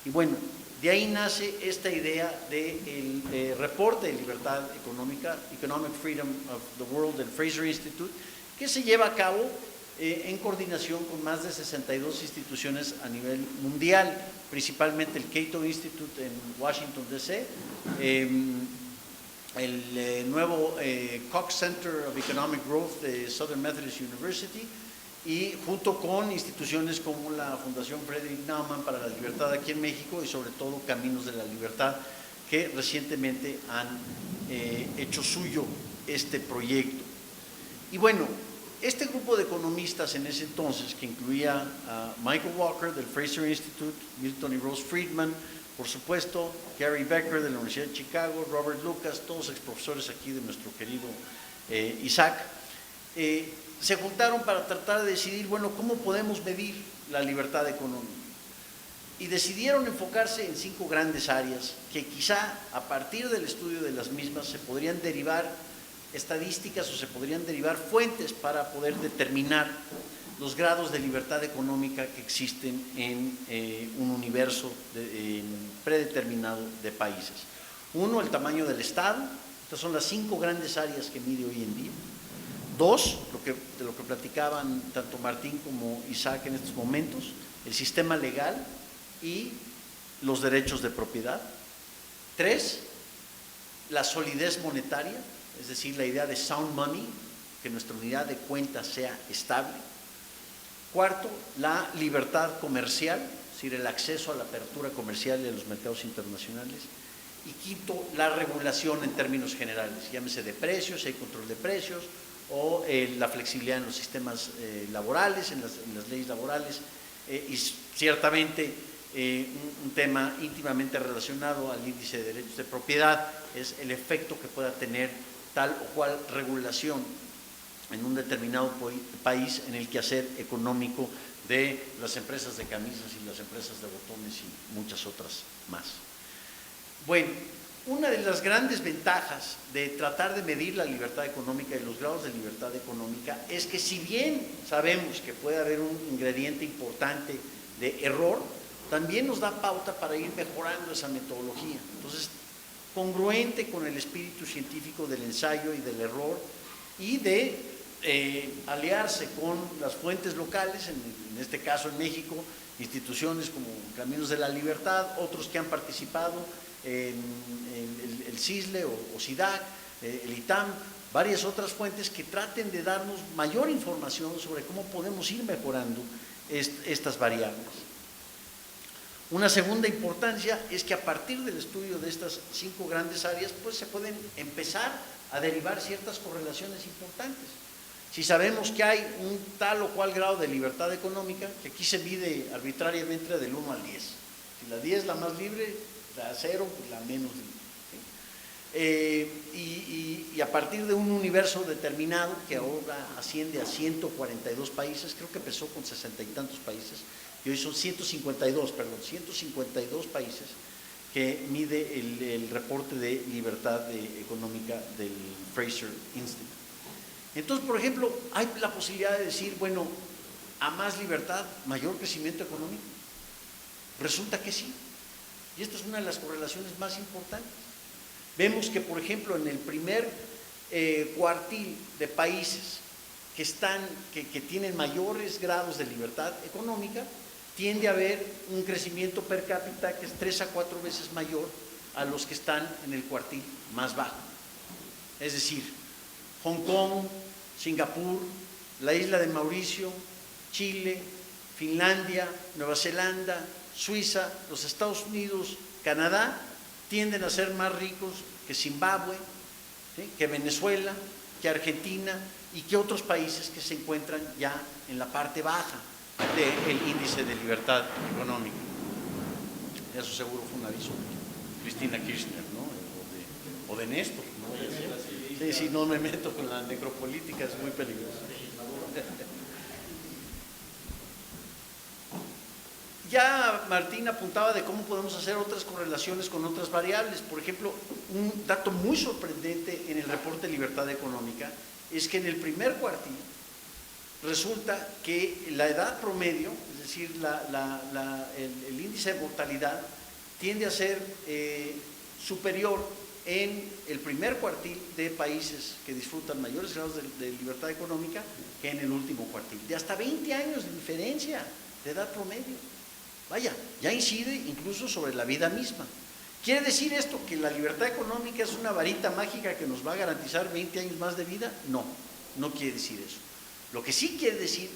Y bueno, de ahí nace esta idea del reporte de libertad económica, Economic Freedom of the World, del Fraser Institute, que se lleva a cabo en coordinación con más de 62 instituciones a nivel mundial, principalmente el Cato Institute en Washington, D.C., el nuevo Cox Center of Economic Growth de Southern Methodist University y junto con instituciones como la Fundación Frederick Naumann para la Libertad aquí en México y sobre todo Caminos de la Libertad, que recientemente han hecho suyo este proyecto. Y bueno, este grupo de economistas en ese entonces, que incluía a Michael Walker del Fraser Institute, Milton y Rose Friedman, por supuesto, Gary Becker de la Universidad de Chicago, Robert Lucas, todos ex profesores aquí de nuestro querido Isaac, se juntaron para tratar de decidir, bueno, ¿cómo podemos medir la libertad económica? Y decidieron enfocarse en 5 grandes áreas que quizá a partir del estudio de las mismas se podrían derivar estadísticas o se podrían derivar fuentes para poder determinar los grados de libertad económica que existen en un universo predeterminado de países. 1, el tamaño del Estado. Estas son las 5 grandes áreas que mide hoy en día. 2, de lo que platicaban tanto Martín como Isaac en estos momentos, el sistema legal y los derechos de propiedad. 3, la solidez monetaria, es decir, la idea de sound money, que nuestra unidad de cuenta sea estable. 4, la libertad comercial, es decir, el acceso a la apertura comercial y a los mercados internacionales. Y 5, la regulación en términos generales, llámese de precios, si hay control de precios, o la flexibilidad en los sistemas laborales, en las leyes laborales, y ciertamente un tema íntimamente relacionado al índice de derechos de propiedad es el efecto que pueda tener tal o cual regulación en un determinado país en el quehacer económico de las empresas de camisas y las empresas de botones y muchas otras más. Bueno, una de las grandes ventajas de tratar de medir la libertad económica y los grados de libertad económica es que si bien sabemos que puede haber un ingrediente importante de error, también nos da pauta para ir mejorando esa metodología. Entonces, congruente con el espíritu científico del ensayo y del error y de aliarse con las fuentes locales, en este caso en México, instituciones como Caminos de la Libertad, otros que han participado en el CISLE o SIDAC, el ITAM, varias otras fuentes que traten de darnos mayor información sobre cómo podemos ir mejorando estas variables. Una segunda importancia es que a partir del estudio de estas 5 grandes áreas, pues se pueden empezar a derivar ciertas correlaciones importantes. Si sabemos que hay un tal o cual grado de libertad económica, que aquí se mide arbitrariamente del 1 al 10. Si la 10 es la más libre, la 0, pues la menos libre. Y a partir de un universo determinado, que ahora asciende a 142 países, creo que empezó con 60 y tantos países, y hoy son 152 países que mide el reporte de libertad económica del Fraser Institute. Entonces, por ejemplo, hay la posibilidad de decir, bueno, a más libertad, mayor crecimiento económico. Resulta que sí. Y esta es una de las correlaciones más importantes. Vemos que, por ejemplo, en el primer cuartil de países que tienen mayores grados de libertad económica, tiende a haber un crecimiento per cápita que es 3 a 4 veces mayor a los que están en el cuartil más bajo. Es decir, Hong Kong, Singapur, la isla de Mauricio, Chile, Finlandia, Nueva Zelanda, Suiza, los Estados Unidos, Canadá, tienden a ser más ricos que Zimbabue, ¿sí?, que Venezuela, que Argentina y que otros países que se encuentran ya en la parte baja del índice de libertad económica. Eso seguro fue un aviso de Cristina Kirchner, ¿no? O de Néstor, ¿no? Sí, no me meto con la necropolítica, es muy peligroso. Ya Martín apuntaba de cómo podemos hacer otras correlaciones con otras variables. Por ejemplo, un dato muy sorprendente en el reporte de libertad económica es que en el primer cuartil resulta que la edad promedio, es decir, el índice de mortalidad, tiende a ser superior en el primer cuartil de países que disfrutan mayores grados de libertad económica que en el último cuartil. De hasta 20 años de diferencia de edad promedio. Vaya, ya incide incluso sobre la vida misma. ¿Quiere decir esto que la libertad económica es una varita mágica que nos va a garantizar 20 años más de vida? No, no quiere decir eso. Lo que sí quiere decir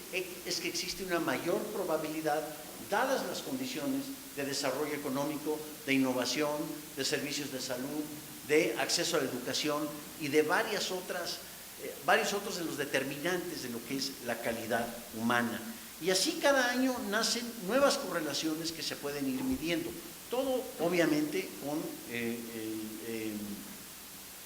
es que existe una mayor probabilidad, dadas las condiciones de desarrollo económico, de innovación, de servicios de salud, de acceso a la educación y de varios otros de los determinantes de lo que es la calidad humana. Y así cada año nacen nuevas correlaciones que se pueden ir midiendo. Todo obviamente con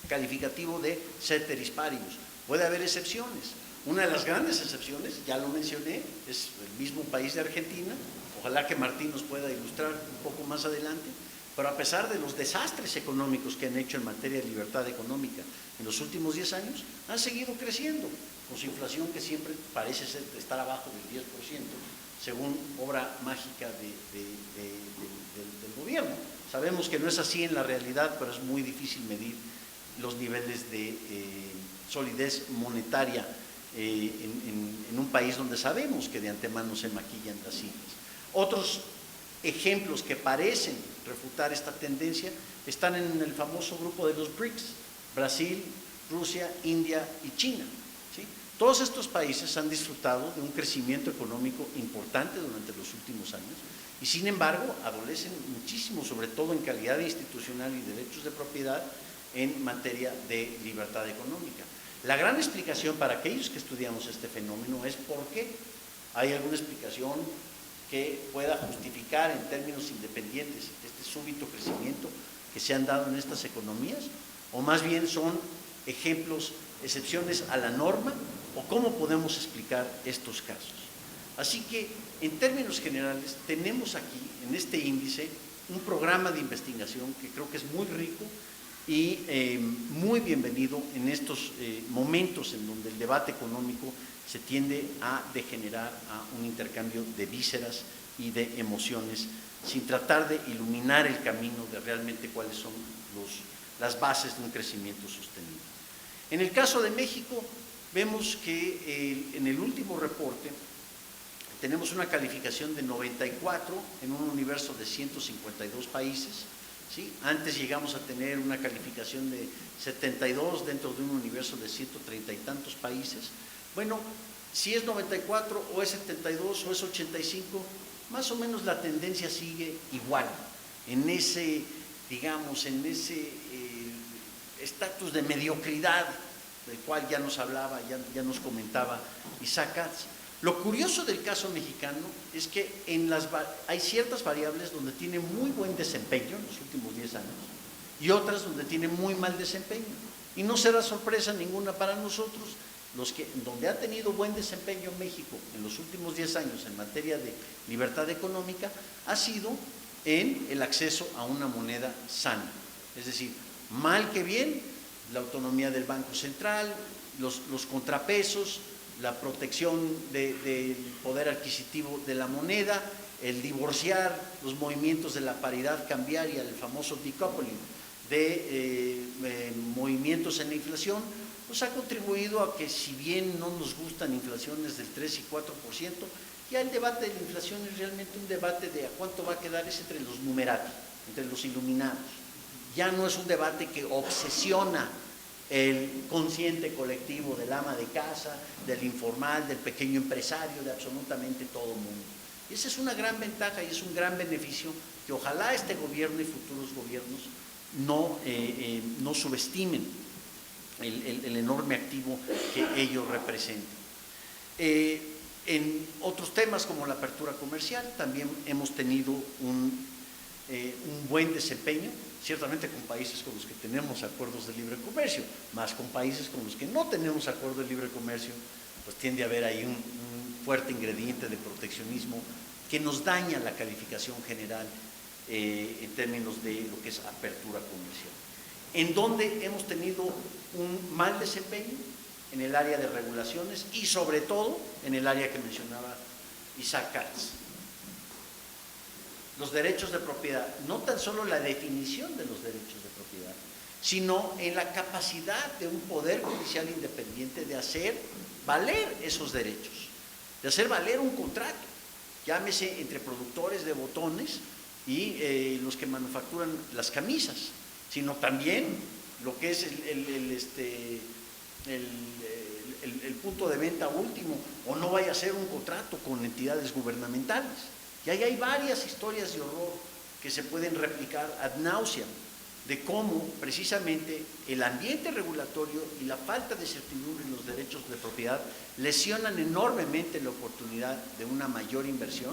calificativo de ceteris paribus. Puede haber excepciones. Una de las grandes excepciones, ya lo mencioné, es el mismo país de Argentina. Ojalá que Martín nos pueda ilustrar un poco más adelante. Pero a pesar de los desastres económicos que han hecho en materia de libertad económica en los últimos 10 años, han seguido creciendo, con su inflación que siempre parece estar abajo del 10%, según obra mágica del gobierno. Sabemos que no es así en la realidad, pero es muy difícil medir los niveles de solidez monetaria en un país donde sabemos que de antemano se maquillan las cifras. Otros ejemplos que parecen refutar esta tendencia están en el famoso grupo de los BRICS: Brasil, Rusia, India y China, ¿sí? Todos estos países han disfrutado de un crecimiento económico importante durante los últimos años y sin embargo adolecen muchísimo, sobre todo en calidad institucional y derechos de propiedad, en materia de libertad económica. La gran explicación para aquellos que estudiamos este fenómeno es por qué. ¿Hay alguna explicación que pueda justificar en términos independientes este súbito crecimiento que se han dado en estas economías? ¿O más bien son ejemplos, excepciones a la norma? ¿O cómo podemos explicar estos casos? Así que, en términos generales, tenemos aquí, en este índice, un programa de investigación que creo que es muy rico y muy bienvenido en estos momentos en donde el debate económico se tiende a degenerar a un intercambio de vísceras y de emociones, sin tratar de iluminar el camino de realmente cuáles son las bases de un crecimiento sostenible. En el caso de México, vemos que en el último reporte tenemos una calificación de 94 en un universo de 152 países, ¿sí? Antes llegamos a tener una calificación de 72 dentro de un universo de 130 y tantos países. Bueno, si es 94 o es 72 o es 85, más o menos la tendencia sigue igual, en ese, digamos, en ese estatus de mediocridad del cual ya nos hablaba, ya nos comentaba Isaac Katz. Lo curioso del caso mexicano es que hay ciertas variables donde tiene muy buen desempeño en los últimos 10 años y otras donde tiene muy mal desempeño. Y no será sorpresa ninguna para nosotros, donde ha tenido buen desempeño México en los últimos 10 años en materia de libertad económica ha sido en el acceso a una moneda sana. Es decir, mal que bien, la autonomía del Banco Central, los contrapesos, la protección del poder adquisitivo de la moneda, el divorciar los movimientos de la paridad cambiaria, el famoso decoupling de movimientos en la inflación, pues ha contribuido a que, si bien no nos gustan inflaciones del 3 y 4%, ya el debate de la inflación es realmente un debate de a cuánto va a quedar, es entre los numerati, entre los iluminados. Ya no es un debate que obsesiona el consciente colectivo del ama de casa, del informal, del pequeño empresario, de absolutamente todo el mundo. Y esa es una gran ventaja y es un gran beneficio que ojalá este gobierno y futuros gobiernos no subestimen el enorme activo que ello representa. En otros temas como la apertura comercial también hemos tenido un buen desempeño, ciertamente con países con los que tenemos acuerdos de libre comercio, más con países con los que no tenemos acuerdo de libre comercio, pues tiende a haber ahí un fuerte ingrediente de proteccionismo que nos daña la calificación general en términos de lo que es apertura comercial. En donde hemos tenido un mal desempeño en el área de regulaciones y sobre todo en el área que mencionaba Isaac Katz. Los derechos de propiedad, no tan solo la definición de los derechos de propiedad, sino en la capacidad de un poder judicial independiente de hacer valer esos derechos, de hacer valer un contrato, llámese entre productores de botones y los que manufacturan las camisas, el punto de venta último, o no vaya a ser un contrato con entidades gubernamentales. Y ahí hay varias historias de horror que se pueden replicar ad nauseam, de cómo precisamente el ambiente regulatorio y la falta de certidumbre en los derechos de propiedad lesionan enormemente la oportunidad de una mayor inversión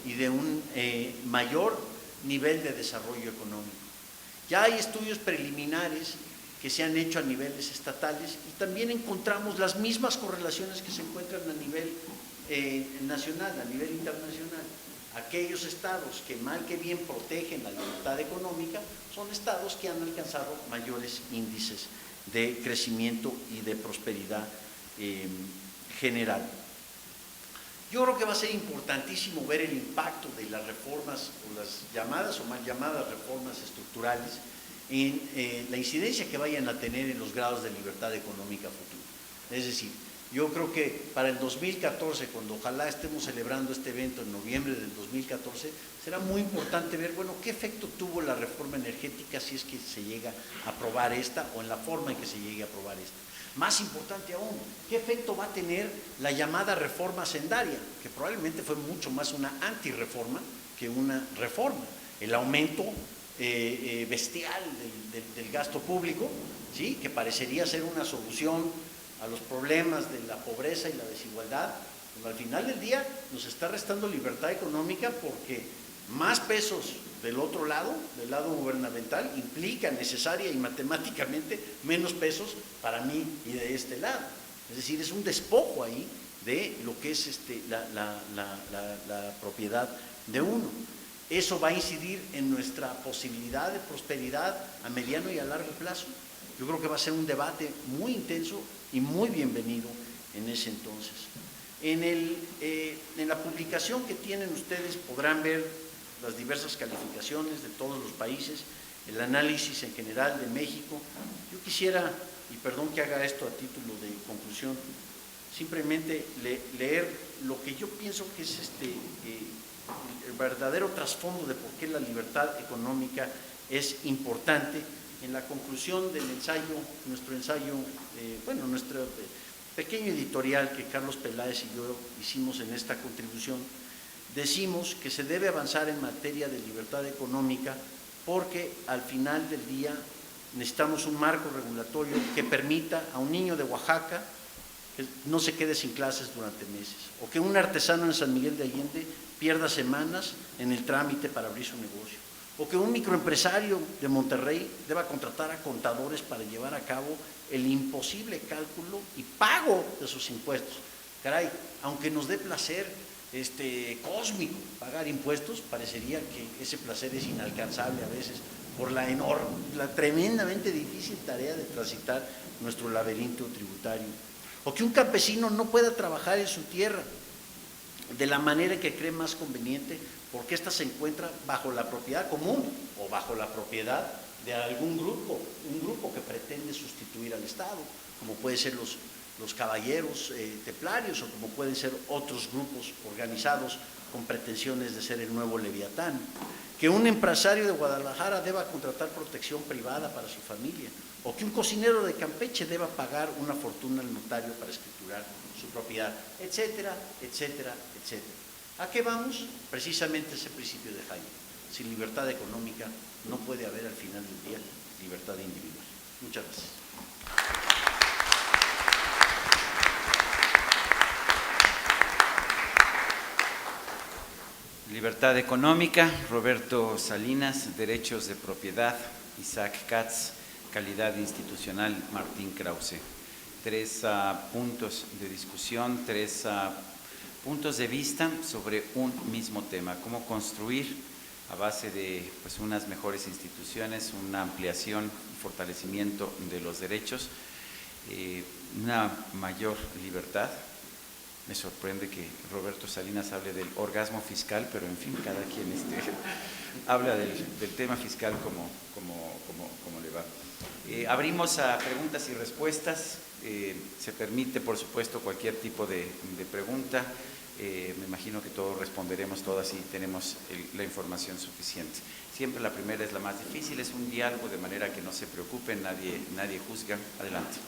y de un mayor nivel de desarrollo económico. Ya hay estudios preliminares que se han hecho a niveles estatales y también encontramos las mismas correlaciones que se encuentran a nivel nacional, a nivel internacional. Aquellos estados que mal que bien protegen la libertad económica son estados que han alcanzado mayores índices de crecimiento y de prosperidad general. Yo creo que va a ser importantísimo ver el impacto de las reformas, o las llamadas o mal llamadas reformas estructurales, en la incidencia que vayan a tener en los grados de libertad económica futura. Es decir, yo creo que para el 2014, cuando ojalá estemos celebrando este evento en noviembre del 2014, será muy importante ver, bueno, qué efecto tuvo la reforma energética si es que se llega a aprobar esta, o en la forma en que se llegue a aprobar esta. Más importante aún, ¿qué efecto va a tener la llamada reforma hacendaria? Que probablemente fue mucho más una antirreforma que una reforma. El aumento bestial del gasto público, ¿sí?, que parecería ser una solución a los problemas de la pobreza y la desigualdad, pues al final del día nos está restando libertad económica, porque más pesos del otro lado, del lado gubernamental, implica necesaria y matemáticamente menos pesos para mí y de este lado. Es decir, es un despojo ahí de lo que es la propiedad de uno. Eso va a incidir en nuestra posibilidad de prosperidad a mediano y a largo plazo. Yo creo que va a ser un debate muy intenso y muy bienvenido en ese entonces. En la publicación que tienen ustedes podrán ver las diversas calificaciones de todos los países, el análisis en general de México. Yo quisiera, y perdón que haga esto a título de conclusión, simplemente leer lo que yo pienso que es el verdadero trasfondo de por qué la libertad económica es importante. En la conclusión del ensayo, nuestro pequeño editorial que Carlos Peláez y yo hicimos en esta contribución, decimos que se debe avanzar en materia de libertad económica porque al final del día necesitamos un marco regulatorio que permita a un niño de Oaxaca que no se quede sin clases durante meses, o que un artesano en San Miguel de Allende pierda semanas en el trámite para abrir su negocio, o que un microempresario de Monterrey deba contratar a contadores para llevar a cabo el imposible cálculo y pago de sus impuestos. Caray, aunque nos dé placer cósmico pagar impuestos, parecería que ese placer es inalcanzable a veces por la tremendamente difícil tarea de transitar nuestro laberinto tributario. O que un campesino no pueda trabajar en su tierra de la manera que cree más conveniente, porque ésta se encuentra bajo la propiedad común o bajo la propiedad de algún grupo, un grupo que pretende sustituir al Estado, como pueden ser los caballeros templarios, o como pueden ser otros grupos organizados con pretensiones de ser el nuevo Leviatán. Que un empresario de Guadalajara deba contratar protección privada para su familia, o que un cocinero de Campeche deba pagar una fortuna al notario para escriturar su propiedad, etcétera, etcétera, etcétera. ¿A qué vamos? Precisamente ese principio de Hayek. Sin libertad económica no puede haber al final del día libertad individual. Muchas gracias. Libertad económica, Roberto Salinas. Derechos de propiedad, Isaac Katz. Calidad institucional, Martín Krause. Tres puntos de discusión, tres puntos de vista sobre un mismo tema: cómo construir a base de unas mejores instituciones, una ampliación y fortalecimiento de los derechos, una mayor libertad. Me sorprende que Roberto Salinas hable del orgasmo fiscal, pero en fin, cada quien habla del tema fiscal como le va. Abrimos a preguntas y respuestas. Se permite, por supuesto, cualquier tipo de pregunta. Me imagino que todos responderemos todas y tenemos la información suficiente. Siempre la primera es la más difícil, es un diálogo, de manera que no se preocupen, nadie juzga. Adelante.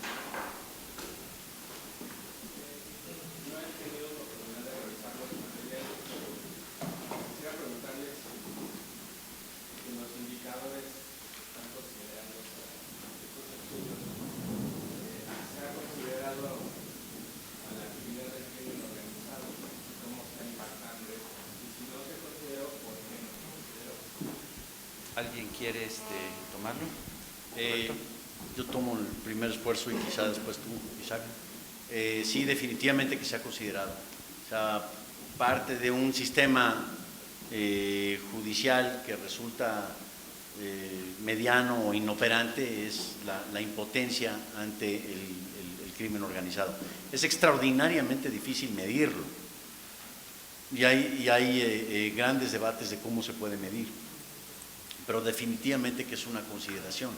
¿Alguien quiere tomarlo? Eh, yo tomo el primer esfuerzo y quizá después tú, Isaac. Sí, definitivamente que se ha considerado. O sea, parte de un sistema judicial que resulta mediano o inoperante es la impotencia ante el crimen organizado. Es extraordinariamente difícil medirlo y hay grandes debates de cómo se puede medir, pero definitivamente que es una consideración.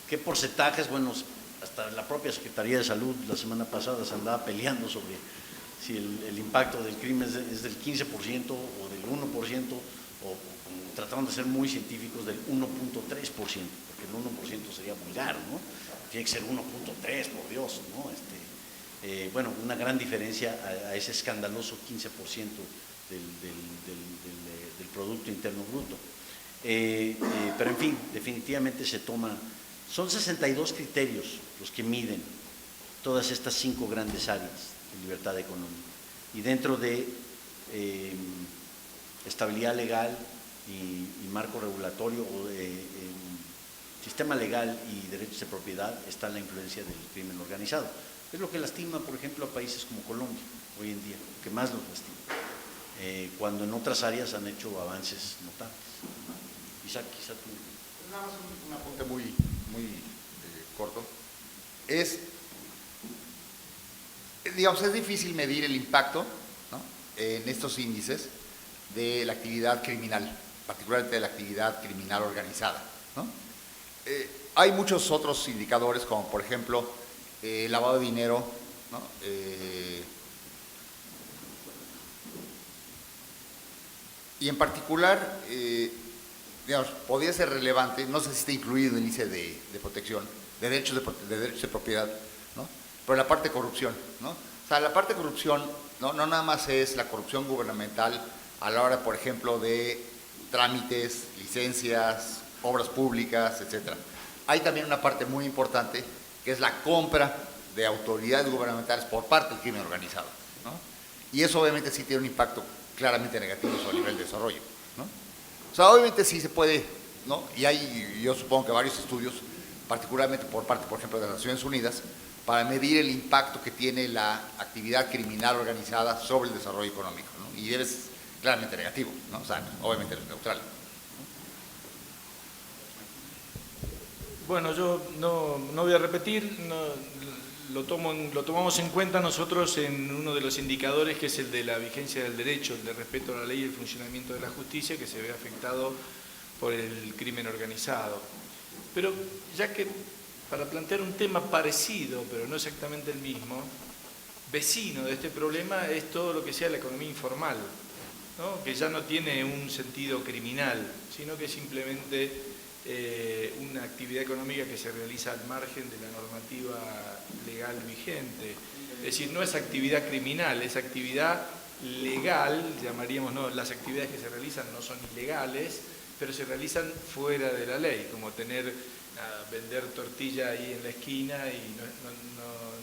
¿Qué porcentajes? Bueno, hasta la propia Secretaría de Salud la semana pasada se andaba peleando sobre si el impacto del crimen es del 15% o del 1%, o tratando de ser muy científicos del 1.3%, porque el 1% sería vulgar, ¿no? Tiene que ser 1.3, por Dios, ¿no? Bueno, una gran diferencia a ese escandaloso 15% del Producto Interno Bruto. Pero en fin, definitivamente se toma, son 62 criterios los que miden todas estas 5 grandes áreas de libertad económica. Y dentro de estabilidad legal y marco regulatorio o sistema legal y derechos de propiedad está la influencia del crimen organizado. Es lo que lastima, por ejemplo, a países como Colombia hoy en día, lo que más los lastima, cuando en otras áreas han hecho avances notables. Quizá tú. Nada más un apunte muy corto. Digamos, es difícil medir el impacto, ¿no?, en estos índices de la actividad criminal, particularmente de la actividad criminal organizada, ¿no? Hay muchos otros indicadores, como por ejemplo lavado de dinero, ¿no? Y en particular, digamos, podría ser relevante, no sé si está incluido en el índice de protección, de derechos de propiedad, ¿no?, pero la parte de corrupción, ¿no? O sea, la parte de corrupción no nada más es la corrupción gubernamental a la hora, por ejemplo, de trámites, licencias, obras públicas, etcétera. Hay también una parte muy importante que es la compra de autoridades gubernamentales por parte del crimen organizado, ¿no? Y eso obviamente sí tiene un impacto claramente negativo sobre el nivel de desarrollo, ¿no? O sea, obviamente sí se puede, ¿no? Y hay, yo supongo que varios estudios, particularmente por parte, por ejemplo, de las Naciones Unidas, para medir el impacto que tiene la actividad criminal organizada sobre el desarrollo económico, ¿no? Y es claramente negativo, ¿no? O sea, obviamente es neutral. Bueno, yo no voy a repetir, lo tomamos en cuenta nosotros en uno de los indicadores, que es el de la vigencia del derecho, el de respeto a la ley y el funcionamiento de la justicia, que se ve afectado por el crimen organizado. Pero ya que para plantear un tema parecido, pero no exactamente el mismo, vecino de este problema es todo lo que sea la economía informal, ¿no?, que ya no tiene un sentido criminal, sino que es simplemente una actividad económica que se realiza al margen de la normativa legal vigente. Es decir, no es actividad criminal, es actividad legal, llamaríamos, no, las actividades que se realizan no son ilegales, pero se realizan fuera de la ley, como vender tortilla ahí en la esquina y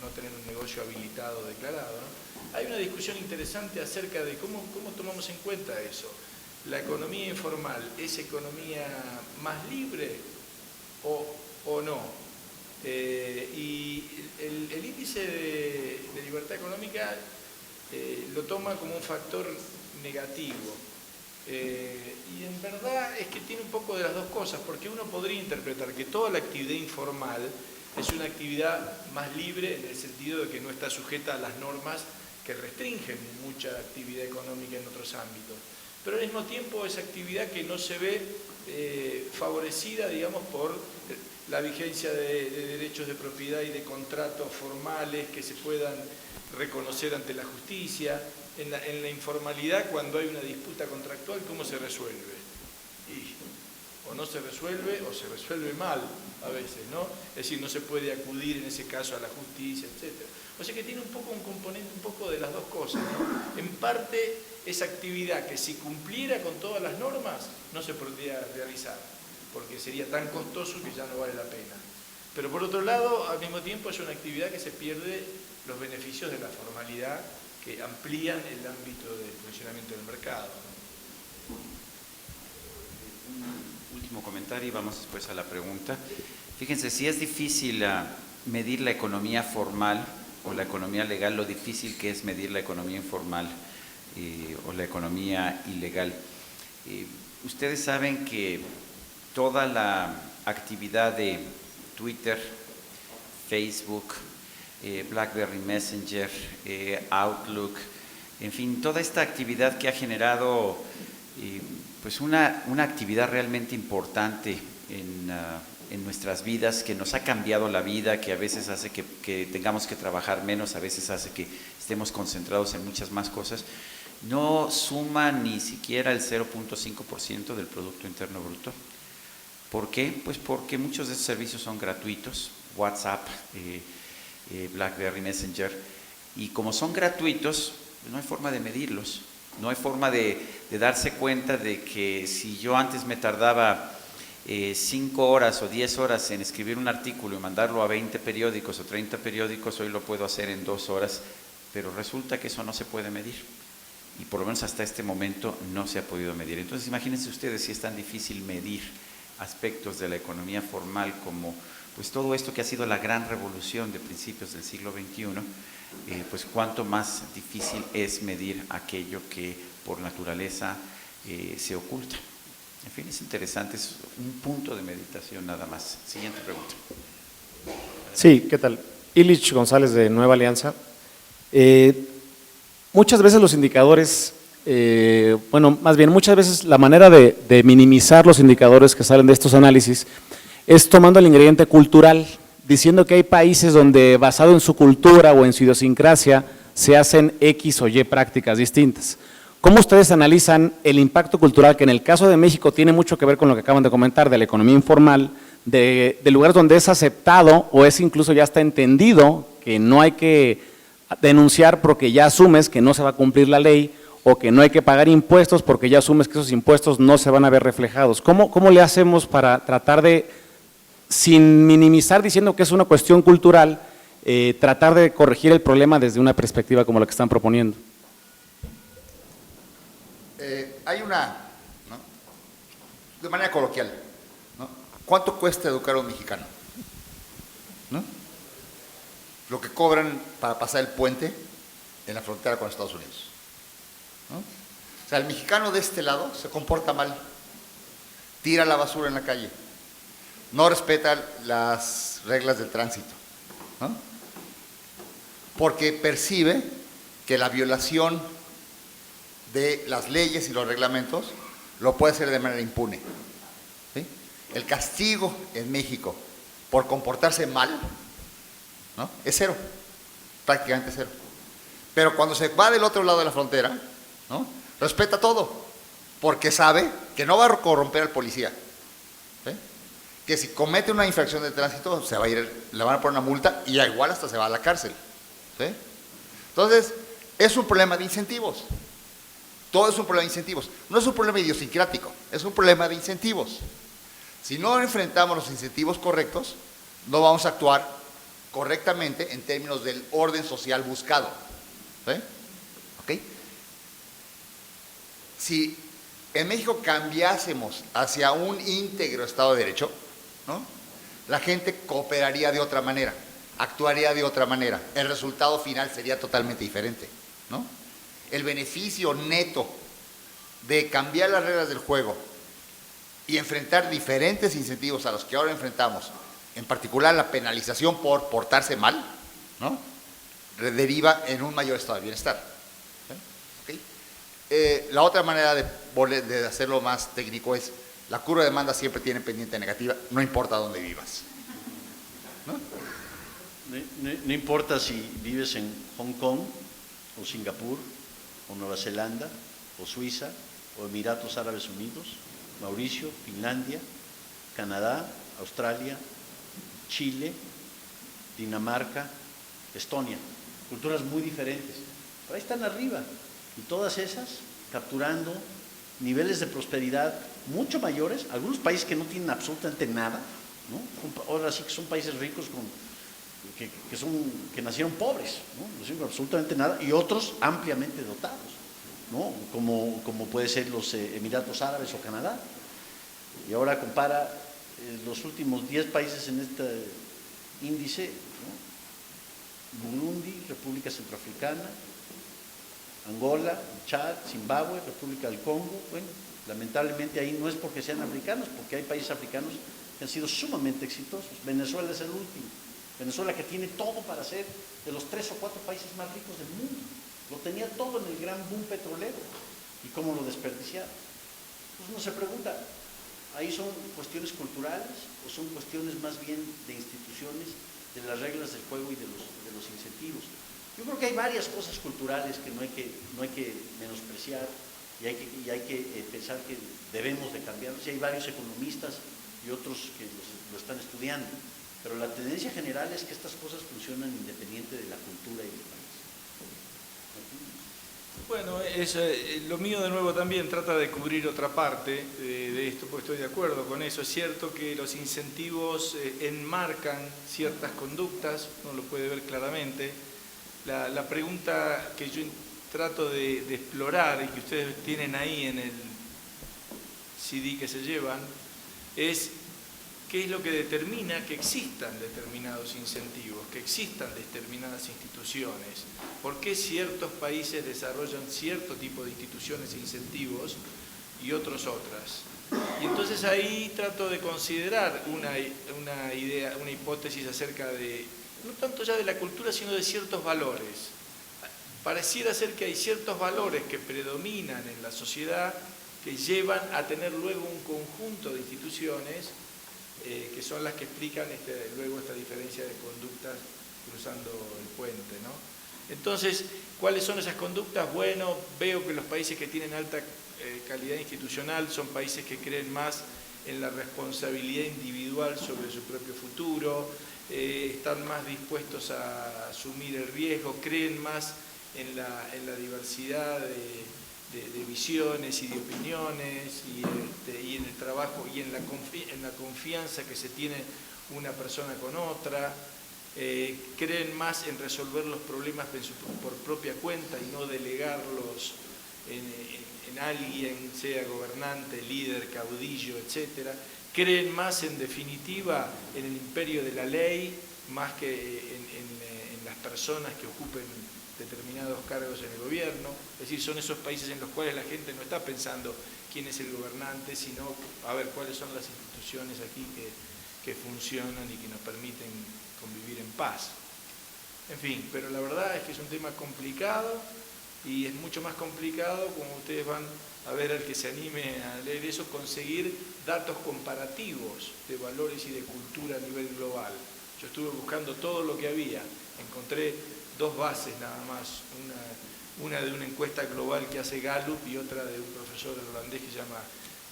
no tener un negocio habilitado, declarado, ¿no? Hay una discusión interesante acerca de cómo tomamos en cuenta eso. ¿La economía informal es economía más libre o no? Y el índice de libertad económica lo toma como un factor negativo. Y en verdad es que tiene un poco de las dos cosas, porque uno podría interpretar que toda la actividad informal es una actividad más libre en el sentido de que no está sujeta a las normas que restringen mucha actividad económica en otros ámbitos. Pero al mismo tiempo es actividad que no se ve favorecida, digamos, por la vigencia de derechos de propiedad y de contratos formales que se puedan reconocer ante la justicia. En la informalidad, cuando hay una disputa contractual, ¿cómo se resuelve? O no se resuelve o se resuelve mal a veces, ¿no? Es decir, no se puede acudir en ese caso a la justicia, etc. O sea que tiene un componente un poco de las dos cosas, ¿no? En parte, esa actividad que si cumpliera con todas las normas no se podría realizar, porque sería tan costoso que ya no vale la pena. Pero por otro lado, al mismo tiempo es una actividad que se pierde los beneficios de la formalidad que amplían el ámbito del funcionamiento del mercado, ¿no? Un último comentario. comentario y vamos después a la pregunta. Fíjense, si es difícil medir la economía formal o la economía legal, lo difícil que es medir la economía informal o la economía ilegal. Ustedes saben que toda la actividad de Twitter, Facebook, BlackBerry Messenger, Outlook, en fin, toda esta actividad que ha generado pues una actividad realmente importante en nuestras vidas, que nos ha cambiado la vida, que a veces hace que tengamos que trabajar menos, a veces hace que estemos concentrados en muchas más cosas, no suma ni siquiera el 0.5% del Producto Interno Bruto. ¿Por qué? Pues porque muchos de estos servicios son gratuitos, WhatsApp, BlackBerry Messenger, y como son gratuitos, no hay forma de medirlos, no hay forma de darse cuenta de que si yo antes me tardaba 5 horas o 10 horas en escribir un artículo y mandarlo a 20 periódicos o 30 periódicos, hoy lo puedo hacer en 2 horas, pero resulta que eso no se puede medir, y por lo menos hasta este momento no se ha podido medir. Entonces imagínense ustedes si es tan difícil medir aspectos de la economía formal como pues todo esto que ha sido la gran revolución de principios del siglo XXI, pues cuánto más difícil es medir aquello que por naturaleza se oculta. En fin, es interesante, es un punto de meditación nada más. Siguiente pregunta. Sí, ¿qué tal? Ilich González de Nueva Alianza. Muchas veces los indicadores, más bien muchas veces la manera de minimizar los indicadores que salen de estos análisis es tomando el ingrediente cultural, diciendo que hay países donde basado en su cultura o en su idiosincrasia se hacen X o Y prácticas distintas. ¿Cómo ustedes analizan el impacto cultural que en el caso de México tiene mucho que ver con lo que acaban de comentar de la economía informal, de lugares donde es aceptado o es incluso ya está entendido que no hay que denunciar porque ya asumes que no se va a cumplir la ley, o que no hay que pagar impuestos porque ya asumes que esos impuestos no se van a ver reflejados? ¿Cómo le hacemos para tratar de, sin minimizar diciendo que es una cuestión cultural, tratar de corregir el problema desde una perspectiva como la que están proponiendo? Hay ¿no? De manera coloquial, ¿no? ¿Cuánto cuesta educar a un mexicano? ¿No? Lo que cobran para pasar el puente en la frontera con Estados Unidos, ¿no? O sea, el mexicano de este lado se comporta mal, tira la basura en la calle, no respeta las reglas del tránsito, ¿no? Porque percibe que la violación de las leyes y los reglamentos lo puede hacer de manera impune, ¿sí? El castigo en México por comportarse mal, ¿no?, es cero, prácticamente cero. Pero cuando se va del otro lado de la frontera, ¿no?, respeta todo, porque sabe que no va a corromper al policía, ¿sí?, que si comete una infracción de tránsito se va a ir, le van a poner una multa y igual hasta se va a la cárcel, ¿sí? Entonces, es un problema de incentivos. Todo es un problema de incentivos. No es un problema idiosincrático, es un problema de incentivos. Si no enfrentamos los incentivos correctos, no vamos a actuar correctamente en términos del orden social buscado, ¿sí? ¿Ok? Si en México cambiásemos hacia un íntegro Estado de Derecho, ¿no?, la gente cooperaría de otra manera, actuaría de otra manera. El resultado final sería totalmente diferente, ¿no? El beneficio neto de cambiar las reglas del juego y enfrentar diferentes incentivos a los que ahora enfrentamos, en particular la penalización por portarse mal, ¿no?, deriva en un mayor estado de bienestar, ¿sí? ¿Okay? La otra manera de hacerlo más técnico es: la curva de demanda siempre tiene pendiente negativa, no importa dónde vivas, ¿no? No importa si vives en Hong Kong o Singapur o Nueva Zelanda o Suiza o Emiratos Árabes Unidos, Mauricio, Finlandia, Canadá, Australia, Chile, Dinamarca, Estonia, culturas muy diferentes, pero ahí están arriba, y todas esas capturando niveles de prosperidad mucho mayores, algunos países que no tienen absolutamente nada, ¿no? Ahora sí que son países ricos que nacieron pobres, ¿no? No tienen absolutamente nada, y otros ampliamente dotados, ¿no?, como puede ser los Emiratos Árabes o Canadá. Y ahora compara los últimos 10 países en este índice, ¿no? Burundi, República Centroafricana, Angola, Chad, Zimbabue, República del Congo. Bueno, lamentablemente ahí no es porque sean africanos, porque hay países africanos que han sido sumamente exitosos. Venezuela es el último. Venezuela, que tiene todo para ser de los 3 o 4 países más ricos del mundo. Lo tenía todo en el gran boom petrolero. ¿Y cómo lo desperdiciaron? Pues uno se pregunta, ¿ahí son cuestiones culturales o son cuestiones más bien de instituciones, de las reglas del juego y de los incentivos? Yo creo que hay varias cosas culturales que no hay que menospreciar y hay que pensar que debemos de cambiarlos. Y hay varios economistas y otros que lo están estudiando. Pero la tendencia general es que estas cosas funcionan independiente de la cultura y del país. Bueno, lo mío de nuevo también trata de cubrir otra parte de esto, porque estoy de acuerdo con eso. Es cierto que los incentivos enmarcan ciertas conductas, uno lo puede ver claramente. La pregunta que yo trato de explorar y que ustedes tienen ahí en el CD que se llevan es qué es lo que determina que existan determinados incentivos, que existan determinadas instituciones, por qué ciertos países desarrollan cierto tipo de instituciones e incentivos y otros otras. Y entonces ahí trato de considerar una idea, una hipótesis acerca de, no tanto ya de la cultura, sino de ciertos valores. Pareciera ser que hay ciertos valores que predominan en la sociedad que llevan a tener luego un conjunto de instituciones que son las que explican luego esta diferencia de conductas cruzando el puente, ¿no? Entonces, ¿cuáles son esas conductas? Bueno, veo que los países que tienen alta calidad institucional son países que creen más en la responsabilidad individual sobre su propio futuro, están más dispuestos a asumir el riesgo, creen más en la diversidad de visiones y de opiniones y en el trabajo y en la confianza que se tiene una persona con otra, creen más en resolver los problemas por propia cuenta y no delegarlos en alguien, sea gobernante, líder, caudillo, etc. Creen más, en definitiva, en el imperio de la ley, más que en las personas que ocupen determinados cargos en el gobierno. Es decir, son esos países en los cuales la gente no está pensando quién es el gobernante, sino a ver cuáles son las instituciones aquí que funcionan y que nos permiten convivir en paz. En fin, pero la verdad es que es un tema complicado y es mucho más complicado, como ustedes van a ver al que se anime a leer eso, conseguir datos comparativos de valores y de cultura a nivel global. Yo estuve buscando todo lo que había, encontré 2 bases nada más, una de una encuesta global que hace Gallup y otra de un profesor holandés que se llama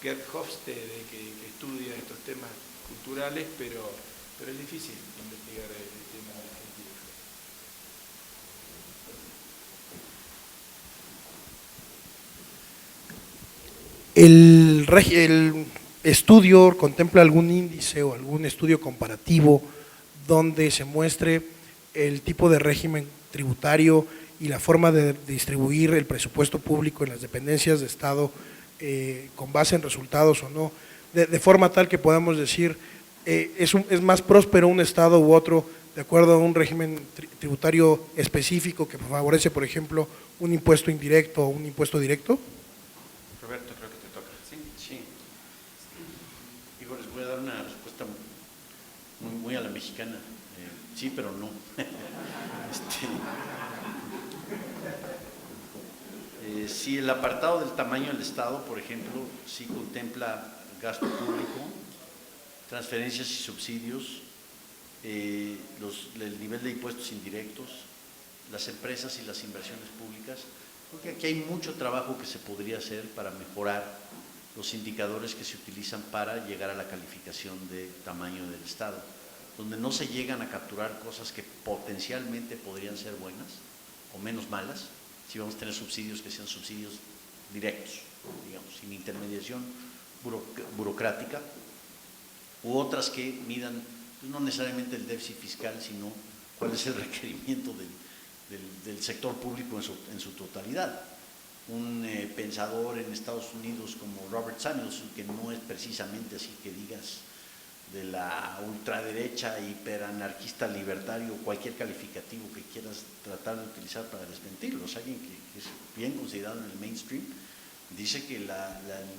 Gert Hofstede, que estudia estos temas culturales, pero es difícil investigar el tema de ¿El estudio contempla algún índice o algún estudio comparativo donde se muestre el tipo de régimen tributario y la forma de distribuir el presupuesto público en las dependencias de Estado con base en resultados o no, de forma tal que podamos decir es más próspero un Estado u otro de acuerdo a un régimen tributario específico que favorece, por ejemplo, un impuesto indirecto o un impuesto directo? Roberto, creo que te toca. Sí. Digo, les voy a dar una respuesta muy a la mexicana. Sí, pero no. Si el apartado del tamaño del Estado, por ejemplo, sí contempla gasto público, transferencias y subsidios, el nivel de impuestos indirectos, las empresas y las inversiones públicas, creo que aquí hay mucho trabajo que se podría hacer para mejorar los indicadores que se utilizan para llegar a la calificación de tamaño del Estado, donde no se llegan a capturar cosas que potencialmente podrían ser buenas o menos malas, si vamos a tener subsidios que sean subsidios directos, digamos, sin intermediación burocrática, u otras que midan no necesariamente el déficit fiscal, sino cuál es el requerimiento del sector público en su totalidad. un pensador en Estados Unidos como Robert Samuelson, que no es precisamente así que digas de la ultraderecha, hiperanarquista, libertario, cualquier calificativo que quieras tratar de utilizar para desmentirlo. Es alguien que es bien considerado en el mainstream. Dice que el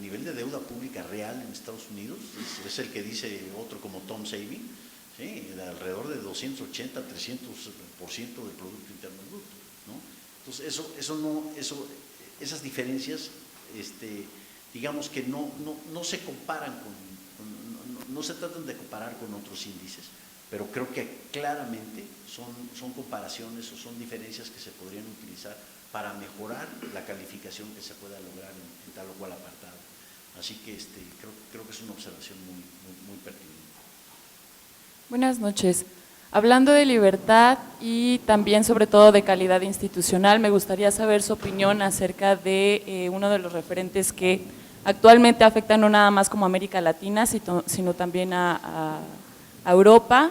nivel de deuda pública real en Estados Unidos es el que dice otro como Tom Sabin, ¿sí? De alrededor de 280, 300% del Producto Interno Bruto, ¿no? Entonces, esas diferencias, digamos que no se comparan no se tratan de comparar con otros índices, pero creo que claramente son comparaciones o son diferencias que se podrían utilizar para mejorar la calificación que se pueda lograr en tal o cual apartado. Así que creo que es una observación muy pertinente. Buenas noches. Hablando de libertad y también sobre todo de calidad institucional, me gustaría saber su opinión acerca de uno de los referentes que actualmente afecta no nada más como América Latina, sino también a Europa,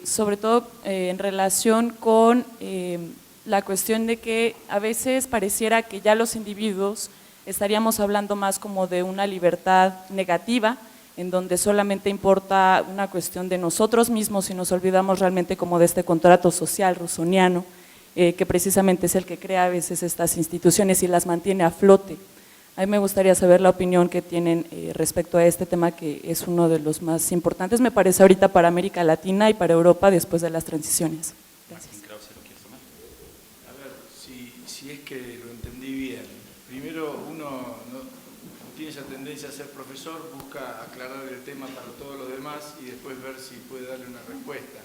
sobre todo en relación con la cuestión de que a veces pareciera que ya los individuos estaríamos hablando más como de una libertad negativa, en donde solamente importa una cuestión de nosotros mismos y nos olvidamos realmente como de este contrato social russoniano, que precisamente es el que crea a veces estas instituciones y las mantiene a flote. A mí me gustaría saber la opinión que tienen respecto a este tema, que es uno de los más importantes, me parece, ahorita para América Latina y para Europa después de las transiciones. Gracias. Martín Krause, ¿lo quieres tomar? A ver, si es que lo entendí bien. Primero, uno no tiene esa tendencia a ser profesor, busca aclarar el tema para todos los demás y después ver si puede darle una respuesta.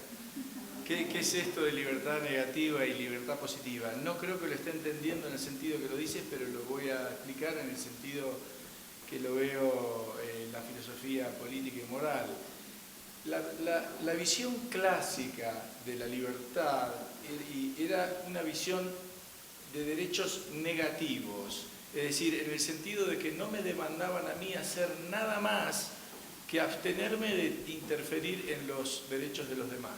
¿Qué es esto de libertad negativa y libertad positiva? No creo que lo esté entendiendo en el sentido que lo dices, pero lo voy a explicar en el sentido que lo veo en la filosofía política y moral. La visión clásica de la libertad era una visión de derechos negativos, es decir, en el sentido de que no me demandaban a mí hacer nada más que abstenerme de interferir en los derechos de los demás.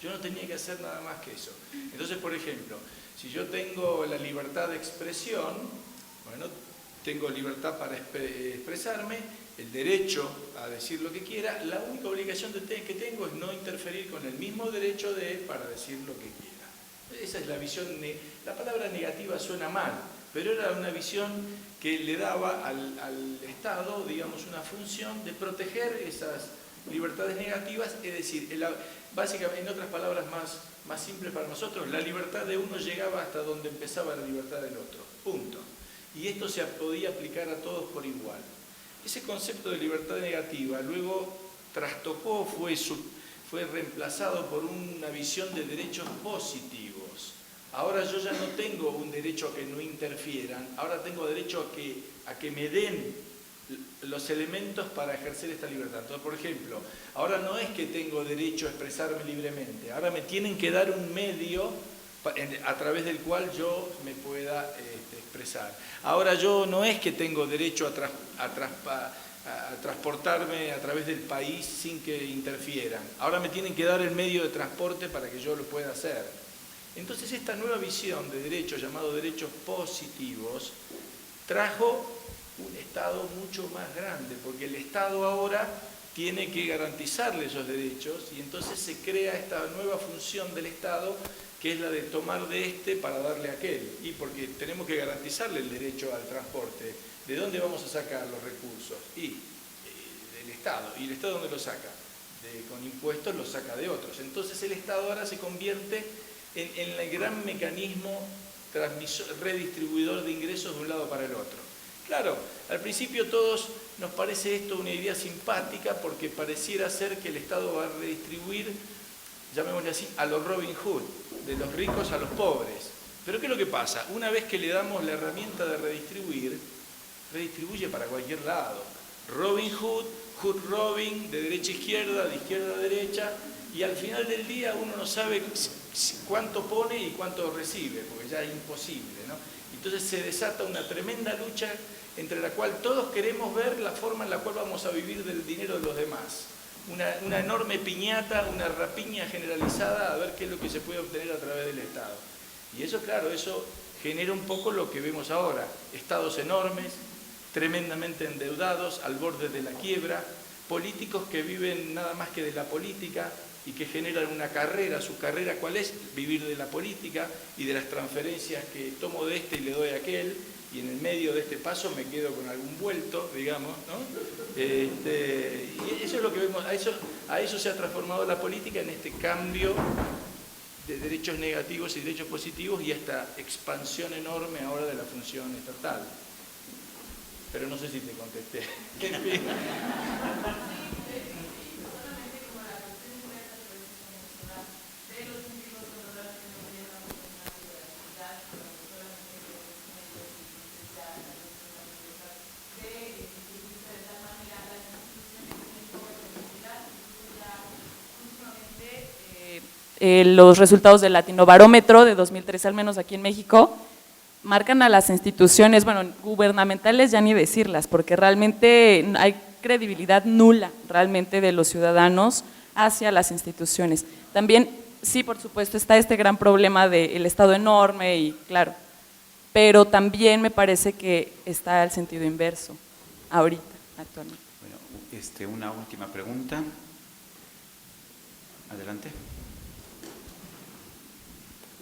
Yo no tenía que hacer nada más que eso. Entonces, por ejemplo, si yo tengo la libertad de expresión, bueno, tengo libertad para expresarme, el derecho a decir lo que quiera, la única obligación que tengo es no interferir con el mismo derecho de él para decir lo que quiera. Esa es la visión. La palabra negativa suena mal, pero era una visión que le daba al Estado, digamos, una función de proteger esas libertades negativas, es decir, básicamente, en otras palabras más simples para nosotros, la libertad de uno llegaba hasta donde empezaba la libertad del otro, punto. Y esto se podía aplicar a todos por igual. Ese concepto de libertad negativa luego trastocó, fue reemplazado por una visión de derechos positivos. Ahora yo ya no tengo un derecho a que no interfieran, ahora tengo derecho a que me den los elementos para ejercer esta libertad. Entonces, por ejemplo, ahora no es que tengo derecho a expresarme libremente, ahora me tienen que dar un medio a través del cual yo me pueda expresar. Ahora yo no es que tengo derecho a transportarme a través del país sin que interfieran, ahora me tienen que dar el medio de transporte para que yo lo pueda hacer. Entonces esta nueva visión de derechos, llamado derechos positivos, trajo un Estado mucho más grande, porque el Estado ahora tiene que garantizarle esos derechos y entonces se crea esta nueva función del Estado, que es la de tomar de este para darle a aquel, y porque tenemos que garantizarle el derecho al transporte. ¿De dónde vamos a sacar los recursos? Del Estado. ¿Y el Estado dónde lo saca? Con impuestos lo saca de otros. Entonces el Estado ahora se convierte en el gran mecanismo redistribuidor de ingresos de un lado para el otro. Claro, al principio todos nos parece esto una idea simpática porque pareciera ser que el Estado va a redistribuir, llamémosle así, a los Robin Hood, de los ricos a los pobres. Pero ¿qué es lo que pasa? Una vez que le damos la herramienta de redistribuir, redistribuye para cualquier lado. Robin Hood, Hood Robin, de derecha a izquierda, de izquierda a derecha, y al final del día uno no sabe cuánto pone y cuánto recibe, porque ya es imposible, ¿no? Entonces se desata una tremenda lucha entre la cual todos queremos ver la forma en la cual vamos a vivir del dinero de los demás. Una enorme piñata, una rapiña generalizada a ver qué es lo que se puede obtener a través del Estado. Y eso, claro, eso genera un poco lo que vemos ahora, estados enormes, tremendamente endeudados, al borde de la quiebra, políticos que viven nada más que de la política y que generan una carrera. ¿Su carrera cuál es? Vivir de la política y de las transferencias que tomo de este y le doy a aquel, y en el medio de este paso me quedo con algún vuelto, digamos, ¿no? Y eso es lo que vemos, a eso se ha transformado la política, en este cambio de derechos negativos y derechos positivos, y esta expansión enorme ahora de la función estatal. Pero no sé si te contesté. Los resultados del Latinobarómetro de 2013, al menos aquí en México, marcan a las instituciones, bueno, gubernamentales ya ni decirlas, porque realmente hay credibilidad nula realmente de los ciudadanos hacia las instituciones. También, sí, por supuesto, está este gran problema del Estado enorme y claro, pero también me parece que está el sentido inverso ahorita, actualmente. Bueno, una última pregunta. Adelante.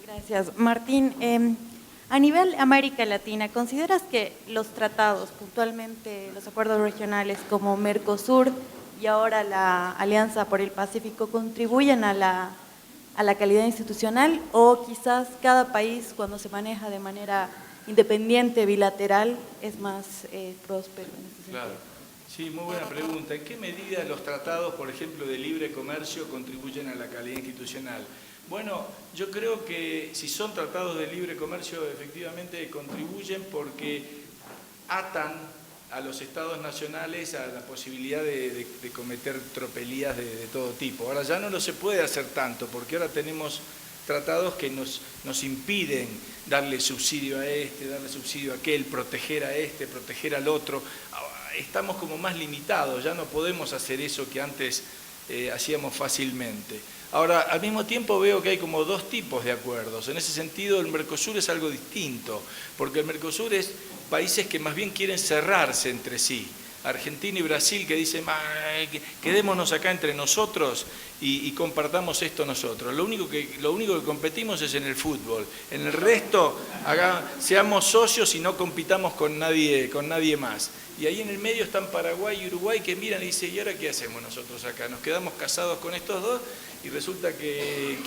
Gracias. Martín, a nivel América Latina, ¿consideras que los tratados, puntualmente los acuerdos regionales como Mercosur y ahora la Alianza por el Pacífico, contribuyen a la calidad institucional, o quizás cada país, cuando se maneja de manera independiente, bilateral, es más próspero en este sentido? Claro. Sí, muy buena pregunta. ¿En qué medida los tratados, por ejemplo, de libre comercio contribuyen a la calidad institucional? Bueno, yo creo que si son tratados de libre comercio, efectivamente contribuyen porque atan a los estados nacionales a la posibilidad de cometer tropelías de todo tipo. Ahora ya no lo se puede hacer tanto, porque ahora tenemos tratados que nos impiden darle subsidio a este, darle subsidio a aquel, proteger a este, proteger al otro. Estamos como más limitados, ya no podemos hacer eso que antes hacíamos fácilmente. Ahora, al mismo tiempo veo que hay como dos tipos de acuerdos. En ese sentido, el Mercosur es algo distinto, porque el Mercosur es países que más bien quieren cerrarse entre sí. Argentina y Brasil que dicen, quedémonos acá entre nosotros y compartamos esto nosotros. Lo único que competimos es en el fútbol. En el resto, seamos socios y no compitamos con nadie más. Y ahí en el medio están Paraguay y Uruguay que miran y dicen, ¿y ahora qué hacemos nosotros acá? Nos quedamos casados con estos dos y resulta que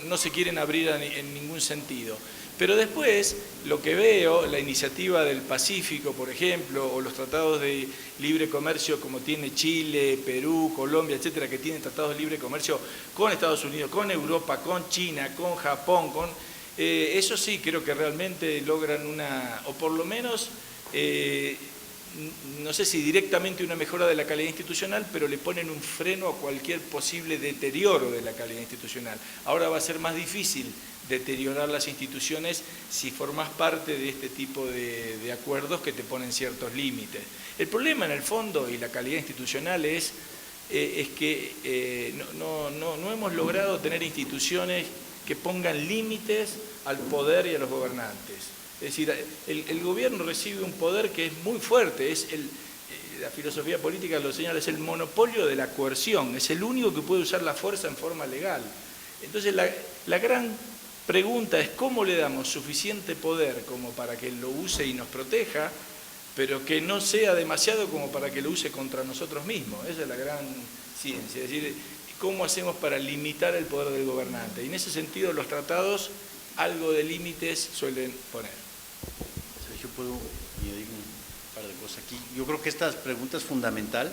no se quieren abrir en ningún sentido. Pero después, lo que veo, la iniciativa del Pacífico, por ejemplo, o los tratados de libre comercio como tiene Chile, Perú, Colombia, etcétera, que tienen tratados de libre comercio con Estados Unidos, con Europa, con China, con Japón, eso sí creo que realmente logran o por lo menos, no sé si directamente una mejora de la calidad institucional, pero le ponen un freno a cualquier posible deterioro de la calidad institucional. Ahora va a ser más difícil deteriorar las instituciones si formas parte de este tipo de acuerdos que te ponen ciertos límites. El problema en el fondo y la calidad institucional es que no hemos logrado tener instituciones que pongan límites al poder y a los gobernantes. Es decir, el gobierno recibe un poder que es muy fuerte, la filosofía política lo señala, es el monopolio de la coerción, es el único que puede usar la fuerza en forma legal. Entonces la gran pregunta es cómo le damos suficiente poder como para que lo use y nos proteja, pero que no sea demasiado como para que lo use contra nosotros mismos. Esa es la gran ciencia, es decir, cómo hacemos para limitar el poder del gobernante. Y en ese sentido los tratados algo de límites suelen poner. Sergio, ¿puedo añadir un par de cosas aquí? Yo creo que esta pregunta es fundamental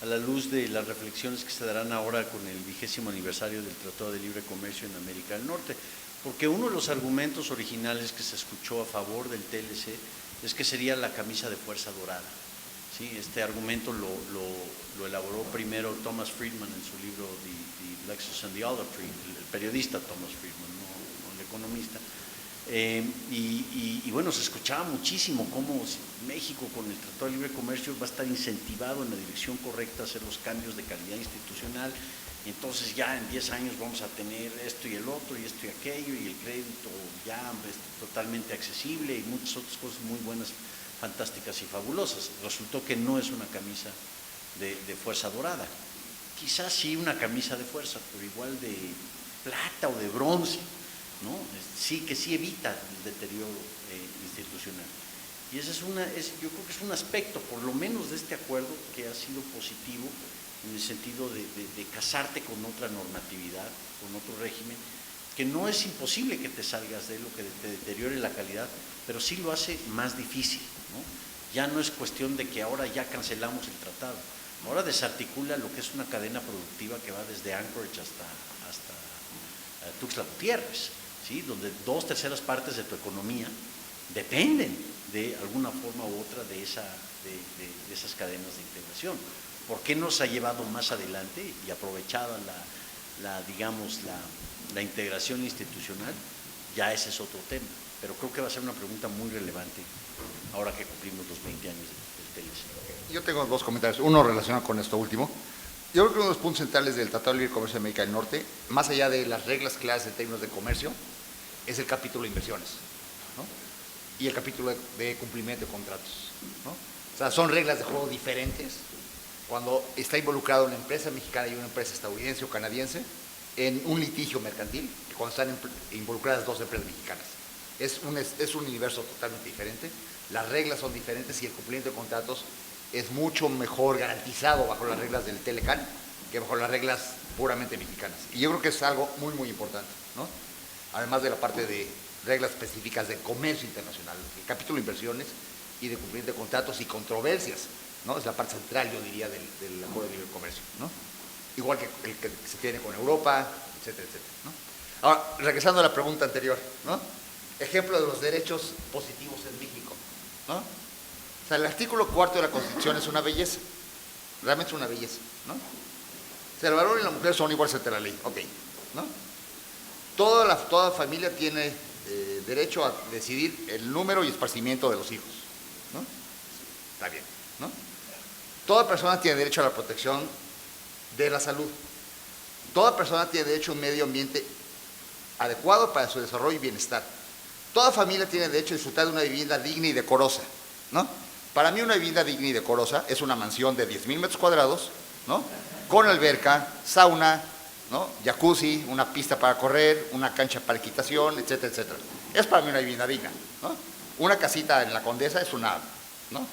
a la luz de las reflexiones que se darán ahora con el 20º aniversario del Tratado de Libre Comercio en América del Norte. Porque uno de los argumentos originales que se escuchó a favor del TLC es que sería la camisa de fuerza dorada. ¿Sí? Este argumento lo elaboró primero Thomas Friedman en su libro The Lexus and the Olive Tree, el periodista Thomas Friedman, no el economista. Y bueno, se escuchaba muchísimo cómo México con el Tratado de Libre Comercio va a estar incentivado en la dirección correcta a hacer los cambios de calidad institucional. entonces ya en 10 años vamos a tener esto y el otro, y esto y aquello, y el crédito ya totalmente accesible, y muchas otras cosas muy buenas, fantásticas y fabulosas. Resultó que no es una camisa de fuerza dorada. Quizás sí una camisa de fuerza, pero igual de plata o de bronce, ¿no? Sí, que sí evita el deterioro institucional. Y ese yo creo que es un aspecto, por lo menos de este acuerdo, que ha sido positivo en el sentido de casarte con otra normatividad, con otro régimen, que no es imposible que te salgas de él o que te deteriore la calidad, pero sí lo hace más difícil, ¿no? Ya no es cuestión de que ahora ya cancelamos el tratado, ahora desarticula lo que es una cadena productiva que va desde Anchorage hasta Tuxtla Gutiérrez, ¿sí? Donde 2/3 partes de tu economía dependen de alguna forma u otra de esas cadenas de integración. ¿Por qué no se ha llevado más adelante y aprovechado la integración institucional? Ya ese es otro tema, pero creo que va a ser una pregunta muy relevante ahora que cumplimos los 20 años del TLC. Yo tengo dos comentarios, uno relacionado con esto último. Yo creo que uno de los puntos centrales del Tratado de Libre Comercio de América del Norte, más allá de las reglas claras en términos de comercio, es el capítulo de inversiones, ¿no? Y el capítulo de cumplimiento de contratos, ¿no? O sea, son reglas de juego diferentes cuando está involucrado una empresa mexicana y una empresa estadounidense o canadiense en un litigio mercantil, que cuando están involucradas dos empresas mexicanas. Es un universo totalmente diferente, las reglas son diferentes y el cumplimiento de contratos es mucho mejor garantizado bajo las reglas del Telecan que bajo las reglas puramente mexicanas. Y yo creo que es algo muy, muy importante, ¿no? Además de la parte de reglas específicas de comercio internacional, el capítulo de inversiones y de cumplimiento de contratos y controversias, ¿no? Es la parte central, yo diría, del Acuerdo de Libre Comercio, ¿no? Igual que el que se tiene con Europa, etcétera, etcétera, ¿no? Ahora, regresando a la pregunta anterior, ¿no? Ejemplo de los derechos positivos en México, ¿no? O sea, el artículo 4 de la Constitución es una belleza, realmente es una belleza, ¿no? O sea, el varón y la mujer son iguales ante la ley, ok, ¿no? Toda familia tiene derecho a decidir el número y esparcimiento de los hijos, ¿no? Está bien, ¿no? Toda persona tiene derecho a la protección de la salud. Toda persona tiene derecho a un medio ambiente adecuado para su desarrollo y bienestar. Toda familia tiene derecho a disfrutar de una vivienda digna y decorosa, ¿no? Para mí una vivienda digna y decorosa es una mansión de 10,000 metros cuadrados, ¿no? Con alberca, sauna, ¿no? Jacuzzi, una pista para correr, una cancha para equitación, etcétera, etcétera. Es para mí una vivienda digna, ¿no? Una casita en la Condesa es una, ¿no?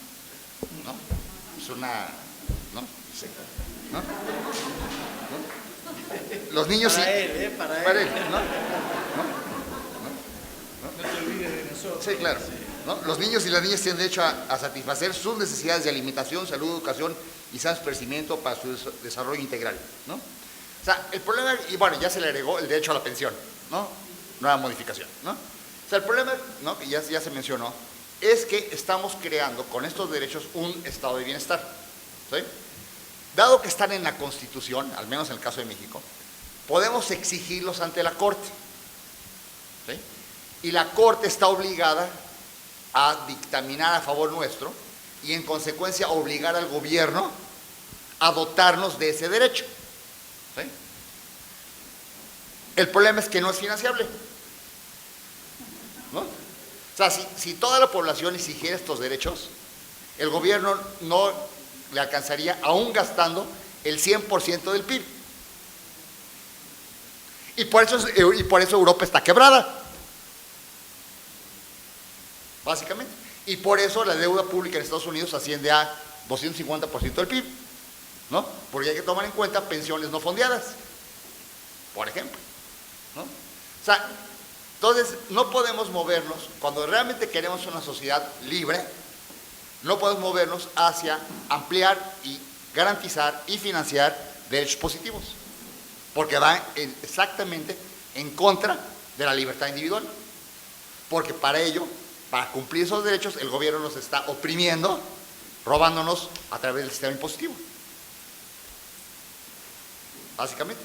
Es una, ¿no? Sí, ¿no? Los niños para sí. Él, para él. ¿No? No te olvides de nosotros. Sí, claro, ¿no? Los niños y las niñas tienen derecho a satisfacer sus necesidades de alimentación, salud, educación y sano esparcimiento para su desarrollo integral, ¿no? O sea, el problema, y bueno, ya se le agregó el derecho a la pensión, ¿no? Nueva modificación, ¿no? O sea, el problema, ¿no? Que ya se mencionó, es que estamos creando con estos derechos un estado de bienestar, ¿sí? Dado que están en la Constitución, al menos en el caso de México, podemos exigirlos ante la Corte, ¿sí? Y la Corte está obligada a dictaminar a favor nuestro y en consecuencia obligar al gobierno a dotarnos de ese derecho, ¿sí? El problema es que no es financiable, ¿no? O sea, si toda la población exigiera estos derechos, el gobierno no le alcanzaría aún gastando el 100% del PIB. Y por eso Europa está quebrada, básicamente. Y por eso la deuda pública en Estados Unidos asciende a 250% del PIB, ¿no? Porque hay que tomar en cuenta pensiones no fondeadas, por ejemplo, ¿no? O sea, entonces no podemos movernos, cuando realmente queremos una sociedad libre, no podemos movernos hacia ampliar y garantizar y financiar derechos positivos, porque va exactamente en contra de la libertad individual, porque para ello, para cumplir esos derechos, el gobierno nos está oprimiendo, robándonos a través del sistema impositivo, básicamente,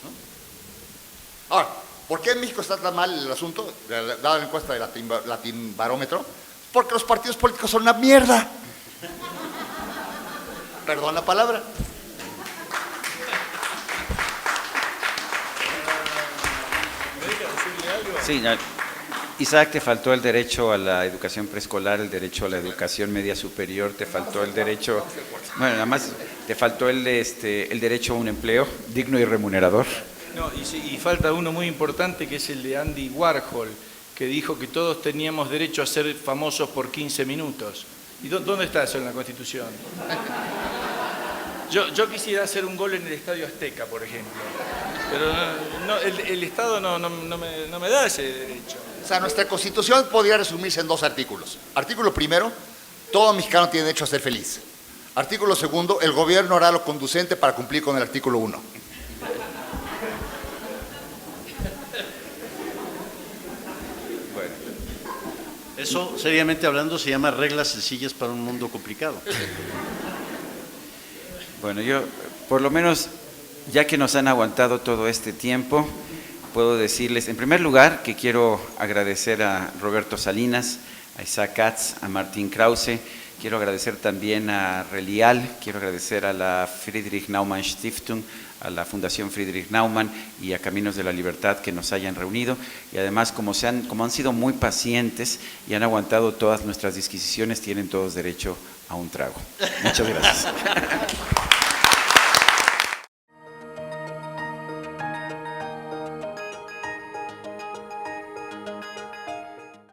¿no? Ahora, ¿por qué en México está tan mal el asunto, dada la encuesta de Latin Barómetro? Porque los partidos políticos son una mierda. Perdón la palabra. Sí, Isaac, te faltó el derecho a la educación preescolar, el derecho a la educación media superior, te faltó el derecho, bueno, nada más te faltó el derecho a un empleo digno y remunerador. No, y falta uno muy importante que es el de Andy Warhol, que dijo que todos teníamos derecho a ser famosos por 15 minutos. ¿Y dónde está eso en la Constitución? Yo quisiera hacer un gol en el Estadio Azteca, por ejemplo, pero el Estado no me da ese derecho. O sea, nuestra Constitución podría resumirse en 2 artículos. Artículo primero, todo mexicano tiene derecho a ser feliz. Artículo segundo, el gobierno hará lo conducente para cumplir con el artículo 1. Eso, seriamente hablando, se llama reglas sencillas para un mundo complicado. Bueno, yo, por lo menos, ya que nos han aguantado todo este tiempo, puedo decirles, en primer lugar, que quiero agradecer a Roberto Salinas, a Isaac Katz, a Martín Krause, quiero agradecer también a Relial, quiero agradecer a la Friedrich Naumann Stiftung, a la Fundación Friedrich Naumann y a Caminos de la Libertad que nos hayan reunido, y además como han sido muy pacientes y han aguantado todas nuestras disquisiciones, tienen todos derecho a un trago. Muchas gracias.